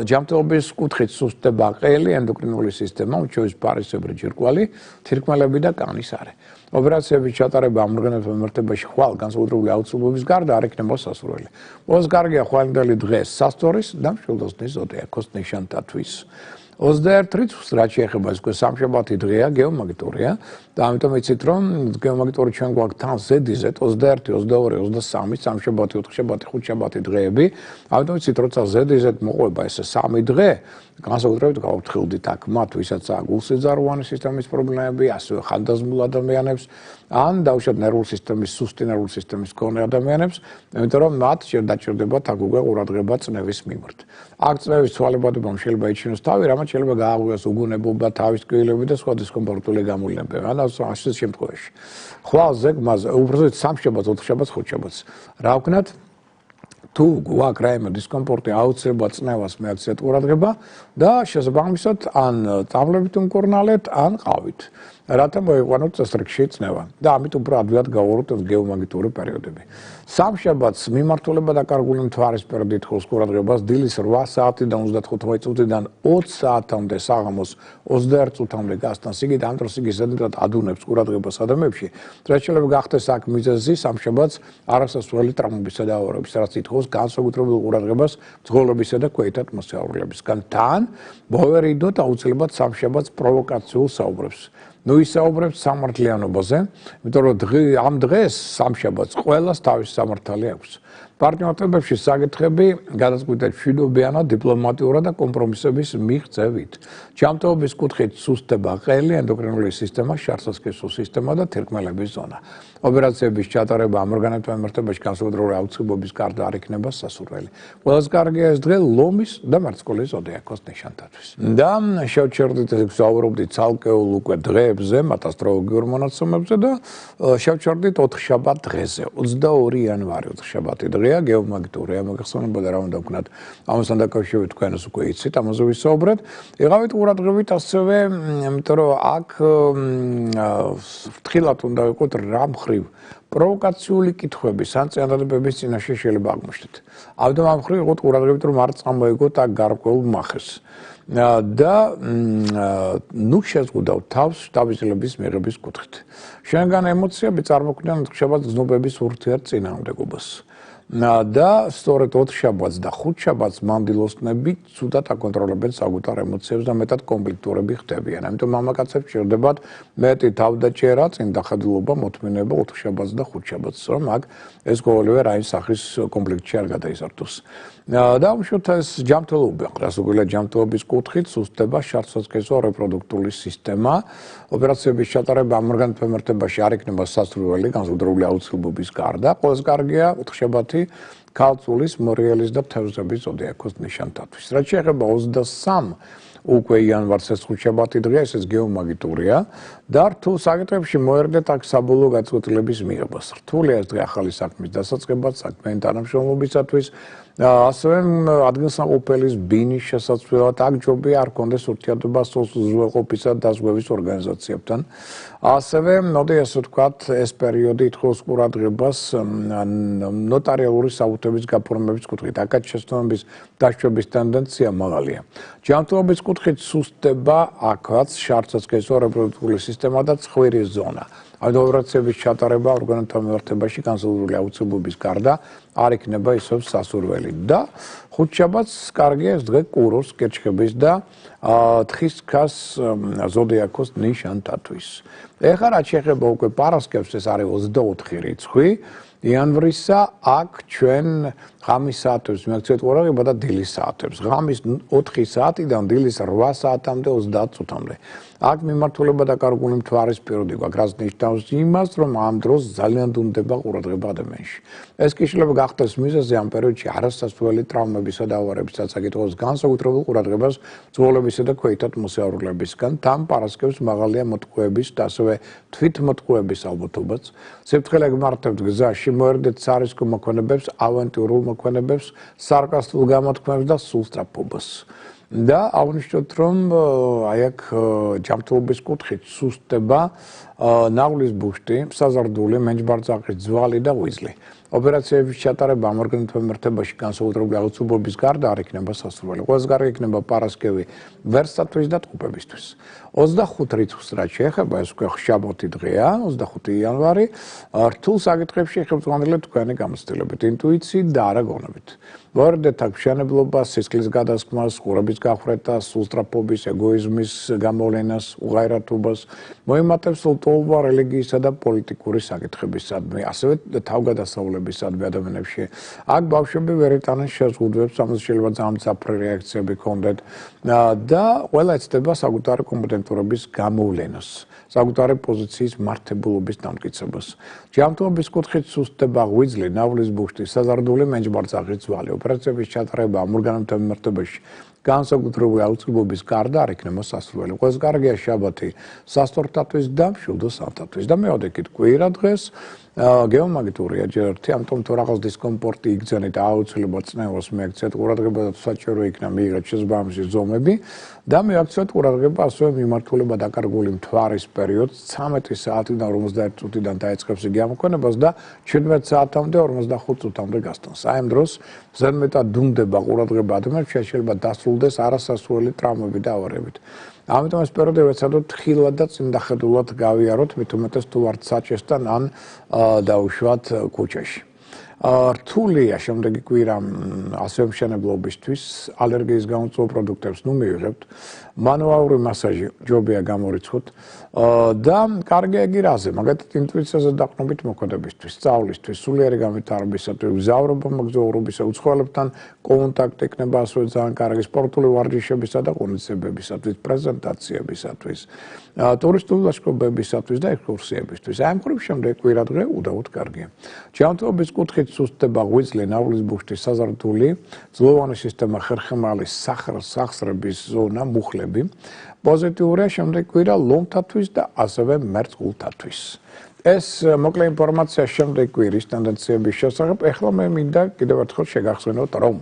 ჯანმრთელობის კუთხით სუსტდება ყელი, ენდოკრინული სისტემა, უჩვევის პარისებრი ჯირკვალი, თირკმელები და კანის არე. ოპერაციების ჩატარება ამ ორგანოების მიმართებაში ხვალ განსაკუთრებული აუცილებლობის გარდა არ იქნება სასურველი. ყველაზე კარგია ხვალინდელი დღეს სასტორის და მშვილდოსნის ზოდიაქოს ნიშანთათვის. 21 რიცხვს რაც შეეხება ეს სამშაბათი დღეა, გეომაგნიტურია და ამიტომ იცით რომ გეომაგნიტური ჩვენ გვაქვს თან ზედიზეთ 21, 22, 23, სამშაბათი, ოთხშაბათი, ხუთშაბათი დღეები. ამიტომ იცით როცა ზედიზეთ მოყვება ეს 3 დღე, განსაკუთრებით გავფრთხილდით აქ მათ, ვისაც აქვს გულსიძარღვანი სისტემის პრობლემები, ასევე ხანდაზმულ ადამიანებს, ან დაუშვათ ნერვული სისტემის, სუსტი ნერვული სისტემის მქონე ადამიანებს, იმიტომ რომ მათ დაჭირდებათ აქ უკვე ყურადღება წნევის მიმართ. აქ წნევის ცვალებადობამ შეიძლება იჩინოს თავი, რამაც შეიძლება გააღვიოს უგუნებობა, თავის ტკბილები და სხვა დისკომფორტული გამოვლენები. ასეთ შემთხვევაში. ხვალ ზეგმაზე, უბრალოდ სამშაბათს, ოთხშაბათს, ხუთშაბათს. რა ვქნათ? თუ გვაქვს რაიმე დისკომფორტი, აუცილებლად წნევას მეაქციათ ყურადღება და შესაბამისად ან წამლებით უმკურნალეთ, ან ყავით. რათა მოიყვანოთ წესრიგში წნევა და ამით უფრო ადვილად გავუაროთ გეომაგნიტური პერიოდები. სამშაბათს მიმართულება დაკარგული მთვარის პერიოდით ხოვს ყურადღებას დილის 8 საათიდან 35 წუთიდან 20 საათამდე საღამოს 21 წუთამდე გასთან სიგით ამ დროს იგი ზედმეტად ადუნებს ყურადღებას ადამიანებში, რაც შეიძლება გახდეს აქ მიზეზი სამშაბათს არასასურველი ტრამვებისა და ავარიების, რაც ითხოვს განსაკუთრებულ ყურადღებას მძღოლობისა და ქვეითად მოსწავლეებისგან. თან მოვერიდოთ აუცილებლად სამშაბათს პროვოკაციულ საუბრებს. ნუ ისაუბრებს სამართლიანობაზე, იმიტომ რომ ამ დღეს სამშაბათს ყველას თავისი სამართალი აქვს. პარტნიორობებში საკითხები გადაწყვეტილ მშვიდობიანად, დიპლომატიურად და კომპრომისების მიღწევით. ჯანმრთელობის კუთხით სუსტდება ყელი, ენდოკრინული სისტემა, შარსასქესო სისტემა და თირკმელების ზონა. ოპერაციების ჩატარება ამ ორგანოებთან მიმართებაში განსაკუთრებული აუცილებლობის გარდა არ იქნება სასურველი. ყველაზე კარგია ეს დღე ლომის და მარცკოლის ზოდიაქოს ნიშანთათვის. და შევჩერდით ვსაუბრობდით ცალკეულ უკვე დღეებზე, მათ ასტროლოგიურ მონაცემებზე და შევჩერდით 4 შაბათ დღეზე, 22 იანვარი 4 შაბათი დღეა, გეომაგნიტურია, მოგეხსენებოდა რა უნდა ვქნათ. ამასთან დაკავშირებით თქვენს უკვე იცით, ამაზე ვისაუბრეთ. იღავით ყურადღებით ასევე, იმიტომ რომ აქ ფრთხილად უნდა ვიყოთ რა მხრივ პროვოკაციული კითხვების ან წინადადებების წინაშე შეიძლება აღმოჩნდეთ. ამიტომ ამ მხრივ იყოთ ყურადღებით, რომ არ წამოიგოთ აქ გარკვეულ მახეს. და ნუ შეზღუდავთ თავს შტაბის მიღების კუთხით. შენგან ემოციები წარმოქმნიან შაბათს გზნობების ურთიერთწინააღმდეგობას. და სწორედ 4 შაბათს და 5 შაბათს მანდილოსნები ცუდად აკონტროლებენ საკუთარ ემოციებს და მეტად კონფლიქტურები ხდებიან. ამიტომ მამაკაცებს სჭირდებათ მეტი თავდაჭერა, წინდახედულობა, მოთმინება 4 შაბათს და 5 შაბათს, რომ აქ ეს ყოველივე რაიმე სახის კონფლიქტში არ გადაიზარდოს. და უშუალოდ ეს ჯანმრთელობა, გასაგებია ჯანმრთელობის კუთხით სუსტდება შარსასქესო რეპროდუქტიული სისტემა. ოპერაციების ჩატარება ამ ორგანოებთან მიმართებაში არ იქნება სასურველი, განსაკუთრებული აუცილებლობის გარდა. ყველაზე კარგია 4 შაბათი ქალწულის, მორიელის და თევზების ზოდიაქოს ნიშანთათვის. რაც შეეხება 23 უკვე იანვარს ეს 5 შაბათი დღეა, ეს გეომაგნიტურია და რთულ საკითხებში მოერდეთ აქ საბოლოო გაწყვეტილების მიღებას. რთულია ეს დღე ახალი საქმის დასაწყებად, საქმიანი თანამშრომლობისათვის. ასევე ადგილსამყოფელის ბინის შესაძლებლად აქ ჯობია არ კონდეს ურთიერთობა სოციალურყოფისა და დაზღვევის ორგანიზაციებთან. ასევე მოდი ასე ვთქვათ, ეს პერიოდი ითხოვს ყურადღებას ნოტარიალური საბუთების გაფორმების კუთხით. აქაც შეცდომების დაშვების ტენდენცია მაღალია. ჯანმრთელობის კუთხით სუსტდება აქაც შარსასქესო რეპროდუქტიული სისტემა და ცხვირის ზონა. ამიტომ ოპერაციების ჩატარება ორგანოთა მიმართებაში განსაზღვრული აუცილებლობის გარდა არ იქნება ისევ სასურველი და ხუთშაბათს კარგია ეს დღე კუროს, კერჩხების და თხის ქას ზოდიაქოს ნიშანთათვის. ეხლა რაც შეეხება უკვე პარასკევს, ეს არის 24 რიცხვი იანვრისა, აქ ჩვენ ღამის საათებს მივაქციეთ ყურადღება და დილის საათებს. ღამის 4 საათიდან დილის 8 საათამდე 30 წუთამდე. აქ მიმართულება დაკარგული მთვარის პერიოდი გვაქვს, რაც ნიშნავს იმას, რომ ამ დროს ძალიან დუნდება ყურადღება ადამიანში. ეს კი შეიძლება გახდეს მიზეზი ამ პერიოდში არასასურველი ტრავმებისა და ავარებისაც აკითხავს განსაკუთრებულ ყურადღებას მძღოლებისა და ქვეითად მოსაურულებისგან, თან პარასკევს მაღალია მოტყუების და ასევე თვითმოტყუების ალბათობაც. სიფრთხილე გმართებთ გზაში, მოერდეთ სარისკო მოქმედებებს, ავანტიურულ მოქმედებებს, სარკასტულ გამოთქმებს და სულსწრაფობას. და აღნიშნოთ, რომ აი აქ ჯანმრთელობის კუთხით სუსტდება ნაღლის ბუშტი, საზარდული, მენჯბარწაყი, ძვალი და ღვიძლი. ოპერაციების ჩატარება ამ ორგანოთა მიმართებაში განსაკუთრებული აუცილებლობის გარდა არ იქნება სასურველი. ყველაზე კარგი იქნება პარასკევი ვერსტათვის და ტყუპებისთვის. 25 რიცხვს რაც შეეხება, ეს უკვე შაბათი დღეა, 25 იანვარი, რთულ საკითხებში ხელმძღვანელია თქვენი გამოცდილებით, ინტუიციით და არაგონებით. მოერდეთ აქ მშენებლობას, სისხლის გადასხმას, ყურების გახვრეტას, სულსწრაფობის, ეგოიზმის გამოვლენას, უღაირათობას, მოემატებს ლტოლვა რელიგიისა და პოლიტიკური საკითხებისადმი, ასევე თავგადასავლებისადმი ადამიანებში. აქ ბავშვები ვერ იტანენ შეზღუდვებს, ამას შეიძლება ძალიან მძაფრი რეაქციები ჰქონდეთ და ყველა ეცდება საკუთარი კომპეტენტურობის გამოვლენას, საკუთარი პოზიციის მართებულობის დამტკიცებას. ჯანმრთელობის კუთხით სუსტდება ღვიძლი, ნავლის ბუშტი, საზარდული, მენჯბარწაყი, ძვალი. ოპერაციების ჩატარება ამ ორგანოთა მიმართებაში განსაკუთრებული აუცილებლობის გარდა არ იქნება სასურველი. ყველაზე კარგია შაბათი სასწორთათვის და მშვილდოსავთათვის. და მეოდეკით კვირა დღეს გეომაგნიტურია ჯერ ერთი, ამიტომ თუ რაღაც დისკომფორტი იგრძენით, აუცილებლად წნევას მიაქციეთ ყურადღება და საჭირო იქნა მიიღეთ შესაბამისი ზომები და მიაქციეთ ყურადღება ასევე მიმართულება დაკარგული მთვარის პერიოდს 13 საათიდან 51 წუთიდან დაეწყებს იგი ამოქმედებას და 17 საათამდე 45 წუთამდე გასტანს. აი ამ დროს ზედმეტად დუნდება ყურადღება ადამიანს, შეიძლება დასრულდეს არასასურველი ტრავმები და ავარებით. ამიტომ ეს პერიოდი ვეცადოთ ხილად და წინდახედულად გავიაროთ, მით უმეტეს თუ ვართ საჭესთან ან დაუშვათ ქუჩაში. რთულია შემდეგი კვირა ასევე მშენებლობისთვის, ალერგიის გამომწვევ პროდუქტებს ნუ მივიღებთ, მანუალური მასაჟი ჯობია გამორიცხოთ და კარგია იგი რაზე, მაგალითად ინტუიციაზე დაყრდნობით მოქმედებისთვის, სწავლისთვის, სულიერი განვითარებისათვის, მგზავრობა მოგზაურობისა, უცხოელებთან კონტაქტი იქნება ასევე ძალიან კარგი სპორტული ვარჯიშებისა და ღონისძიებებისათვის, პრეზენტაციებისათვის, ტურისტული ლაშქრობებისათვის და ექსკურსიებისთვის. აი ამ მხრივ შემდეგ კვირა დღე უდავოდ კარგია. ჯანმრთელობის კუთხით სუსტდება ღვიძლი, ნავლის ბუშტი, საზარდული, ძლოვანი სისტემა, ხერხემალი, სახსრების ზონა, მუხლები. პოზიტიურია შემდეგ კვირა ლომთათვის და ასევე მერწყულთათვის. ეს მოკლე ინფორმაცია შემდეგ კვირის ტენდენციების შესახებ. ეხლა მე მინდა კიდევ ერთხელ შეგახსენოთ, რომ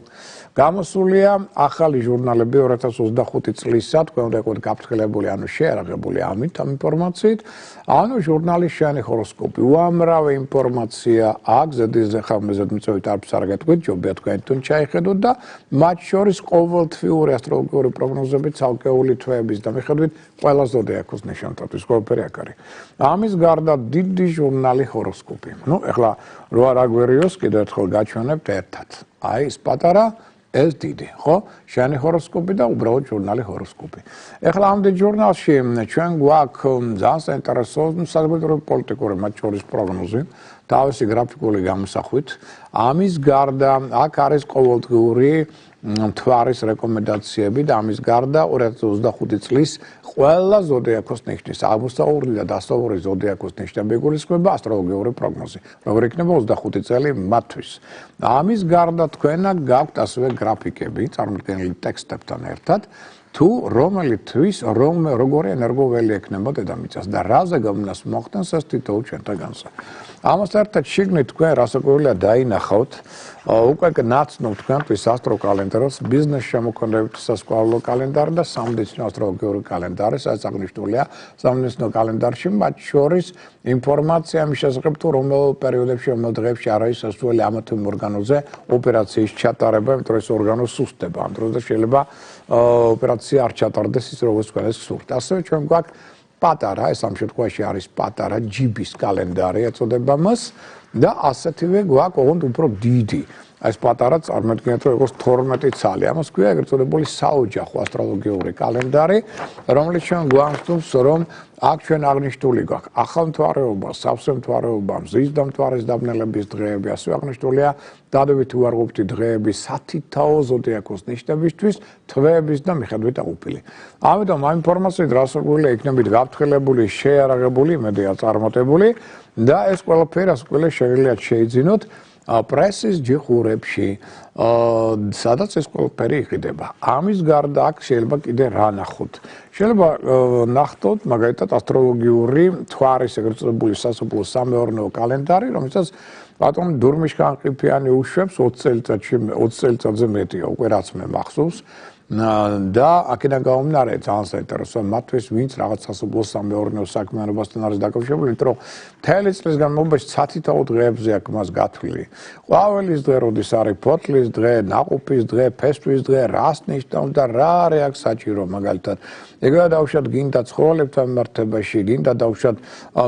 გამოსულია ახალი ჟურნალები 2025 წლისა, თქვენ უნდა იყოთ გაფრთხილებული, ანუ შეარაღებული ამით ამ ინფორმაციით. ანუ ჟურნალის შენი ჰოროსკოპი, უამრავი ინფორმაცია აქვს, ზედმიწევრით არც არ გეტყვით, ჯობია თქვენ თვითონ ჩაიხედოთ და მათ შორის ყოველთვიური ასტროლოგიური პროგნოზები, ცალკეული თვეების და მიხედვით ყველა ზოდიაქოს ნიშანთათვის ყველაფერი აქ არის. ამის გარდა დიდი ჟურნალი ჰოროსკოპი. ნუ ეხლა რო არ აგვერიოს, კიდევ ერთხელ გაჩვენებთ ერთად. აი ეს პატარა ეს დიდი, ხო? შენი ჰოროსკოპი და უბრალოდ ჟურნალი ჰოროსკოპი. ეხლა ამ ჟურნალში ჩვენ გვაქვს ძალიან საინტერესო საზოგადოებრივი პოლიტიკური მათ შორის პროგნოზი, თავისი გრაფიკული გამოსახვით. ამის გარდა აქ არის ყოველდღიური მთვარის რეკომენდაციები და ამის გარდა 2025 წლის ყველა ზოდიაქოს ნიშნის, აღმოსავლური და დასავლური ზოდიაქოს ნიშნები გულისხმება ასტროლოგიური პროგნოზი. როგორ იქნება 25 წელი მათთვის. ამის გარდა თქვენ გაქვთ ასევე გრაფიკები, წარმოდგენილი ტექსტებთან ერთად. თუ რომელი თვის როგორი ენერგოველი ექნება დედამიწას და რაზე გავლენას მოხდენს ეს თითოეულ ჩვენთაგანსა. ამასთან ერთად შიგნით თქვენ რასაკვირველია დაინახავთ უკვე ნაცნობ თქვენთვის ასტროკალენდარს, ბიზნეს შემოქმედებით სასწავლო კალენდარი და სამედიცინო ასტროლოგიური კალენდარი, სადაც აღნიშნულია სამედიცინო კალენდარში მათ შორის ინფორმაცია მის შესახებ თუ რომელ პერიოდებში, რომელ დღეებში არ არის სასურველი ამა თუ იმ ორგანოზე ოპერაციის ჩატარება, იმიტომ რომ ეს ორგანო სუსტდება. ამ დროს შეიძლება ოპერაცია არ ჩატარდეს ის როგორც თქვენ ეს გსურთ. ასევე ჩვენ გვაქვს პატარა, ეს ამ შემთხვევაში არის პატარა ჯიბის კალენდარი ეწოდება მას და ასეთივე გვაქვს ოღონდ უფრო დიდი. ეს პატარა წარმოიდგინეთ რომ იყოს 12 ცალი. ამას ქვია ეგრეთ წოდებული საოჯახო ასტროლოგიური კალენდარი, რომელიც ჩვენ გვამსწრებს, რომ აქ ჩვენ აღნიშნული გვაქვს ახალმთვარეობა, სავსემთვარეობა, მზის დამთვარეს დაბნელების დღეები, ასე აღნიშნულია დადებითი უარყოფითი დღეები სათითაო ზოდიაქოს ნიშნებისთვის, თვეების და მიხედვით აყოფილი. ამიტომ ამ ინფორმაციით რასაკვირველია იქნებით გაფრთხილებული, შეიარაღებული, იმედია წარმატებული და ეს ყველაფერი რასაკვირველია შეგიძლიათ შეიძინოთ პრესის ჯიხურებში, სადაც ეს ყველაფერი იყიდება. ამის გარდა აქ შეიძლება კიდე რა ნახოთ. შეიძლება ნახოთ მაგალითად ასტროლოგიური თვარის ეგრეთ წოდებული სასოფლო სამეურნეო კალენდარი, რომელსაც ბატონ დურმიშ-კანყიფიანი უშვებს 20 წელიწადზე მეტია უკვე რაც მე მახსოვს. და აქედან გამომდინარე ძალიან საინტერესოა მათთვის ვინც რაღაც სასოფლო სამეურნეო საქმიანობასთან არის დაკავშირებული, იმიტომ რომ მთელი წლის განმავლობაში სათითაო დღეებზე აქვს მას გათვლილი. ყვავილის დღე, როდის არის ფოთლის დღე, ნაყოფის დღე, ფესვის დღე, რას ნიშნავს და რა არის აქ საჭირო მაგალითად. ეგრევე დავუშვათ გინდა ცხოველებთან მიმართებაში, გინდა დავუშვათ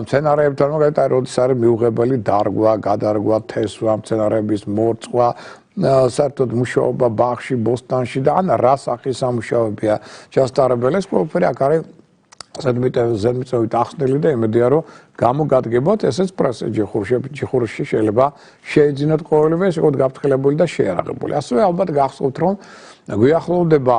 მცენარეებთან, მაგალითად როდის არის მიუღებელი დარგვა, გადარგვა, თესვა, მცენარეების მორწყვა, საერთოდ მუშაობა ბაღში, ბოსტანში და ან რა სახის სამუშაოებია ჩასტარებელი. ეს ყველაფერი აქ არის ზედმიწევნით ახსნილი და იმედია რომ გამოგადგებოთ ესეც პრესის ჯიხურში შეიძლება შეიძინოთ ყოველივე ეს იყოს გაფრთხილებული და შეიარაღებული. ასევე ალბათ გახსოვთ რომ გვიახლოვდება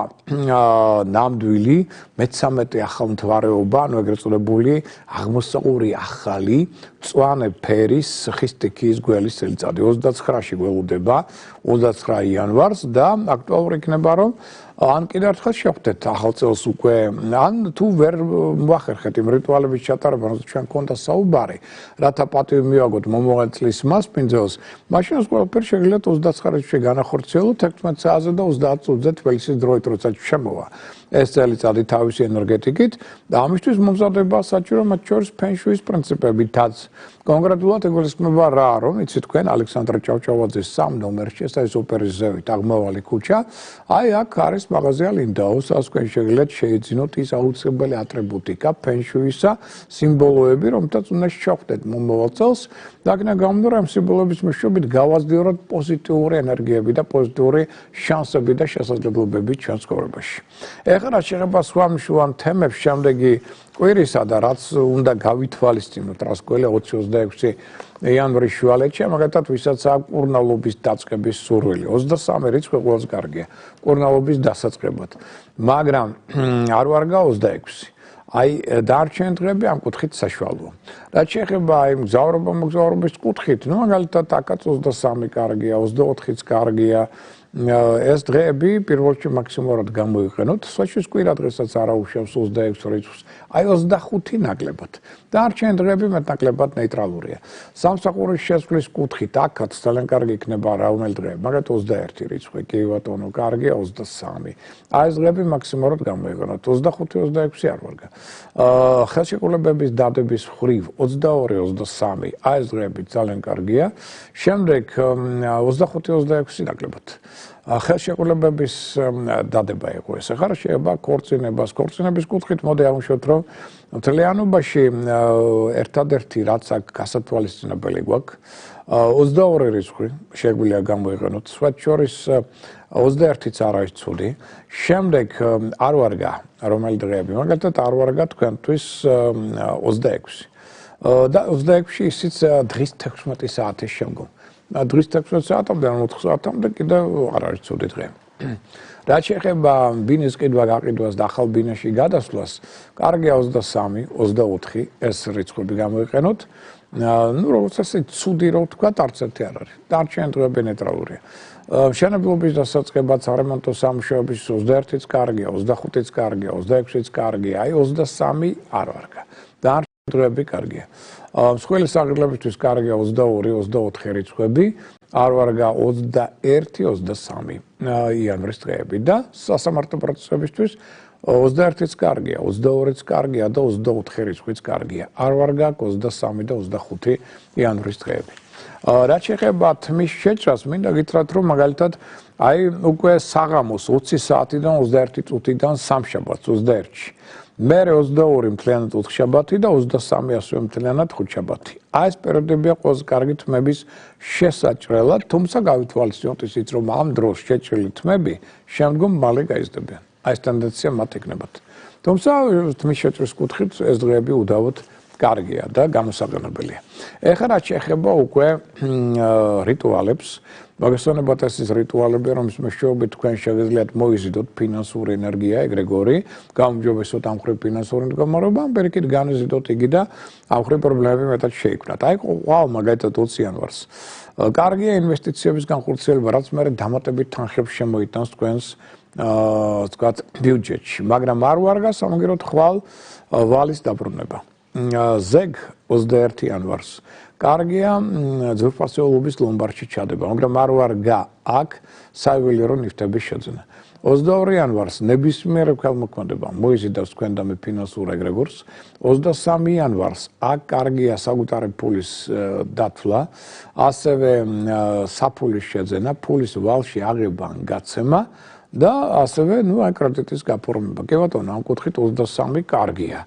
ნამდვილი მე-13 ახალმთვარეობა, ანუ ეგრეთ წოდებული აღმოსაყური ახალი მწვანე ფერის ხის სტიქიის გველის წელიწადი 29-ში გველოდება 29 იანვარს და აქტუალური იქნება რომ ან კიდევ ერთხელ შევხვდეთ ახალ წელს უკვე ან თუ ვერ მოახერხეთ იმ რიტუალების ჩატარება, რომელზეც ჩვენ გქონდა საუბარი, რათა პატივი მივაგოთ მომავალ წლის მასპინძელს, მაშინ ეს ყველაფერი შეგიძლიათ 29-ში განახორციელოთ 11 საათზე და 30 წუთზე თბილისის დროით, როცა შემოვა ეს წელიწადი თავისი ენერგეტიკით და ამისთვის მომზადება საჭირო მათ შორის ფენშუის პრინციპებითაც. კონკრეტულად ეგულისხმება რა, რომ იცით თქვენ ალექსანდრე ჭავჭავაძის 3 ნომერში, ეს არის ოპერის ზევით აღმავალი ქუჩა, აი აქ არის მაღაზია ლინდაო, სადაც თქვენ შეგიძლიათ შეიძინოთ ის აუცილებელი ატრიბუტიკა ფენშუისა, სიმბოლოები, რომელთაც უნდა შევხვდეთ მომავალ წელს და აქედან გამომდინარე ამ სიმბოლოების მეშვეობით გავაზრდიოთ პოზიტიური ენერგიები და პოზიტიური შანსები და შესაძლებლობები ჩვენს ცხოვრებაში. ეხლა რაც შეეხება სხვა მნიშვნელოვან თემებს შემდეგი კვირისა და რაც უნდა გავითვალისწინოთ რასკვირველია 20-26 იანვრის შუალედში, მაგალითად ვისაც აქვს კურნალობის დაწყების სურვილი. 23 რიცხვი ყველაზე კარგია კურნალობის დასაწყებად, მაგრამ არ ვარგა 26. აი დარჩენილი დღეები ამ კუთხით საშუალოა. რაც შეეხება აი მგზავრობის კუთხით, ნუ მაგალითად აკაც 23 კარგია, 24-იც კარგია. ეს დღეები პირველ რიგში მაქსიმალურად გამოიყენოთ, სხვაშიც კვირა დღესაც არ აუშავს 26 რიცხვს, აი 25 ნაკლებად. დარჩენილი დღეები მეტნაკლებად ნეიტრალურია. სამსახურის შესვლის კუთხით აქაც ძალიან კარგი იქნება რომელი დღეები, მაგალითად 21 რიცხვი, კი ბატონო, კარგია 23. აი ეს დღეები მაქსიმალურად გამოიყენოთ, 25-26 არ ვარგა. ხელშეკრულებების დადების მხრივ 22-23, აი ეს დღეები ძალიან კარგია. შემდეგ 25-26 ნაკლებად. ხელშეკრულებების დადება იყო ეს. ახლა შეიძლება ქორწინების კუთხით მოდი ავუშვათ რომ მთლიანობაში ერთადერთი რაც აქ გასათვალისწინებელი გვაქვს 22 რიცხვი შეგვიძლია გამოიყენოთ. სხვა შორის 21-იც არ არის ცუდი. შემდეგ არ ვარგა რომელი დღეები, მაგალითად არ ვარგა თქვენთვის 26. და 26-ში ისიც დღის 16 საათის შემდგომ. დღის 16 საათამდე, 4 საათამდე კიდევ არ არის ცუდი დღე. რაც შეეხება ბინის ყიდვა გაყიდვას და ახალ ბინაში გადასვლას, კარგია 23, 24 ეს რიცხვები გამოიყენოთ. ნუ როგორც ასე ცუდი რო ვთქვა, არც ერთი არ არის. დარჩენილი დღეები ნეიტრალურია. მშენებლობის დასაწყებაც არემონტო სამუშაოების 21-იც კარგია, 25-იც კარგია, 26-იც კარგია, აი 23 არ ვარგა. დარჩენილი დღეები კარგია. მსხვილი საღირლებისთვის კარგია 22-24 რიცხვები, არ ვარგა 21-23 იანვრის დღეები და სასამართლო პროცესებისთვის 21-იც კარგია, 22-იც კარგია და 24 რიცხვიც კარგია. არ ვარგა 23 და 25 იანვრის დღეები. რაც შეეხება თმის შეჭრას, მინდა გითხრათ, რომ მაგალითად აი უკვე საღამოს 20 საათიდან 21 წუთიდან სამშაბათს 21-ში მე 22 მთლიანად ოთხშაბათი და 23 ასევე მთლიანად ხუთშაბათი. აი ეს პერიოდებია ყველაზე კარგი თმების შესაჭრელად, თუმცა გავითვალისწინოთ ისიც, რომ ამ დროს შეჭრილი თმები შემდგომ მალე გაიზრდებიან. აი ეს ტენდენცია მათ ეკნებათ. თუმცა თმის შეჭრის კუთხით ეს დღეები უდავოდ კარგია და გამოსაყენებელია. ეხლა რაც შეეხება უკვე რიტუალებს, მოგესალმებათ ეს რიტუალები, რომლის მეშვეობით თქვენ შეგიძლიათ მოიზიდოთ ფინანსური ენერგია, ეგრეგორი, გაუმჯობესოთ ამ ხრივ ფინანსური მდგომარეობა, ამ პერიკით განიზიდოთ იგი და ამ ხრივ პრობლემები მეტად შეიქმნათ. აი ყვალ მაგალითად 20 იანვარს. კარგია ინვესტიციების განხორციელება, რაც მე დამატებით თანხებს შემოიტანს თქვენს თქვათ ბიუჯეტში, მაგრამ არ ვარგა სამაგეროდ ხვალ ვალის დაბრუნება. ზეგ 21 იანვარს. კარგია ძვირფასეულობის ლომბარდში ჩადება, მაგრამ არ ვარგა აქ საიუველირო ნივთების შეძენა. 22 იანვარს ნებისმიერ ქალმოქმედება მოიზიდავს თქვენ და მე ფინანსურ ეგრეგორს. 23 იანვარს აქ კარგია საკუთარი ფულის დათვლა, ასევე საფულის შეძენა, ფულის ვალში აღება ან გაცემა და ასევე აი კრედიტის გაფორმება. კი ბატონო, ამ კუთხით 23 კარგია.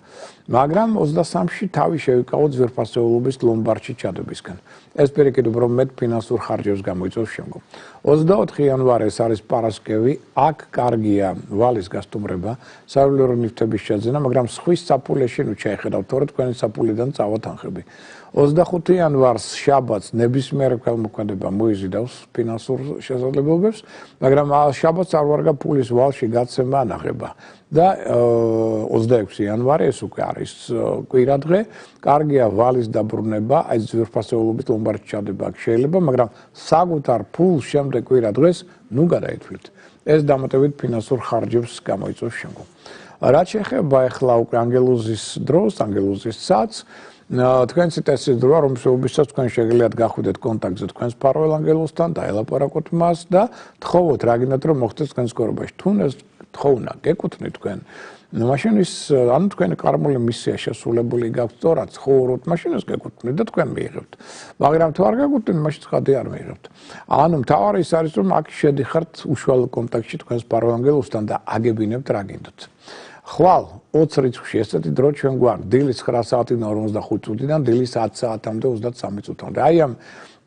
მაგრამ 23-ში თავი შევიკავოთ ძვირფასეულობის ლომბარდში ჩადებისგან. ეს პერიკით უბრალოდ მეტ ფინანსურ ხარჯებს გამოიწვევს შემდგომ. 24 იანვარი ეს არის პარასკევი, აქ კარგია ვალის გასტუმრება, საიუველირო ნივთების შეძენა, მაგრამ სხვის საფულეში ნუ შეეხედავთ, თორე თქვენი საფულიდან წავა თანხები. 25 იანვარს შაბათს ნებისმიერ ქალმოქმედება მოიზიდავს ფინანსურ შესაძლებლობებს, მაგრამ შაბათს არ ვარგა ფულის ვალში გაცემა ანაღება. და 26 იანვარი ეს უკვე არის კვირადღე, კარგია ვალის დაბრუნება, აი ძვირფასეულობის ლომბარდში ჩადება შეიძლება, მაგრამ საკუთარ ფულს შემდეგ კვირადღეს ნუ გადაითვლით. ეს დამატებით ფინანსურ ხარჯებს გამოიწვევს შემდგომ. რაც შეეხება ახლა უკვე ანგელოზის დროს, ანგელოზის საცს, თქვენ ციტაციის დროა, რომ შეუბისას თქვენ შეგიძლიათ გახვიდეთ კონტაქტზე თქვენს ფარველ ანგელოზთან და ელაპარაკოთ მას და თხოვოთ რა გინდათ რომ მოხდეს თქვენს კორობაში. თუ ეს თხოვნა გეკუთვნით თქვენ, მაშინ ის ანუ თქვენი კარმული მისია შესრულებული გაქვთ სწორად, ცხოვრობთ, მაშინ ეს გეკუთვნით და თქვენ მიიღებთ. მაგრამ თუ არ გეკუთვნით, მაშინ ხადი არ მიიღებთ. ანუ მთავარი ის არის რომ აქ შედიხართ უშუალო კონტაქტში თქვენს ფარველ ანგელოზთან და აგებინებთ რა გინდათ. ხვალ 20 რიცხვში ესეთი დრო ჩვენ გვაქვს დილის 9 საათიდან 45 წუთიდან დილის 10 საათამდე 33 წუთამდე. აი ამ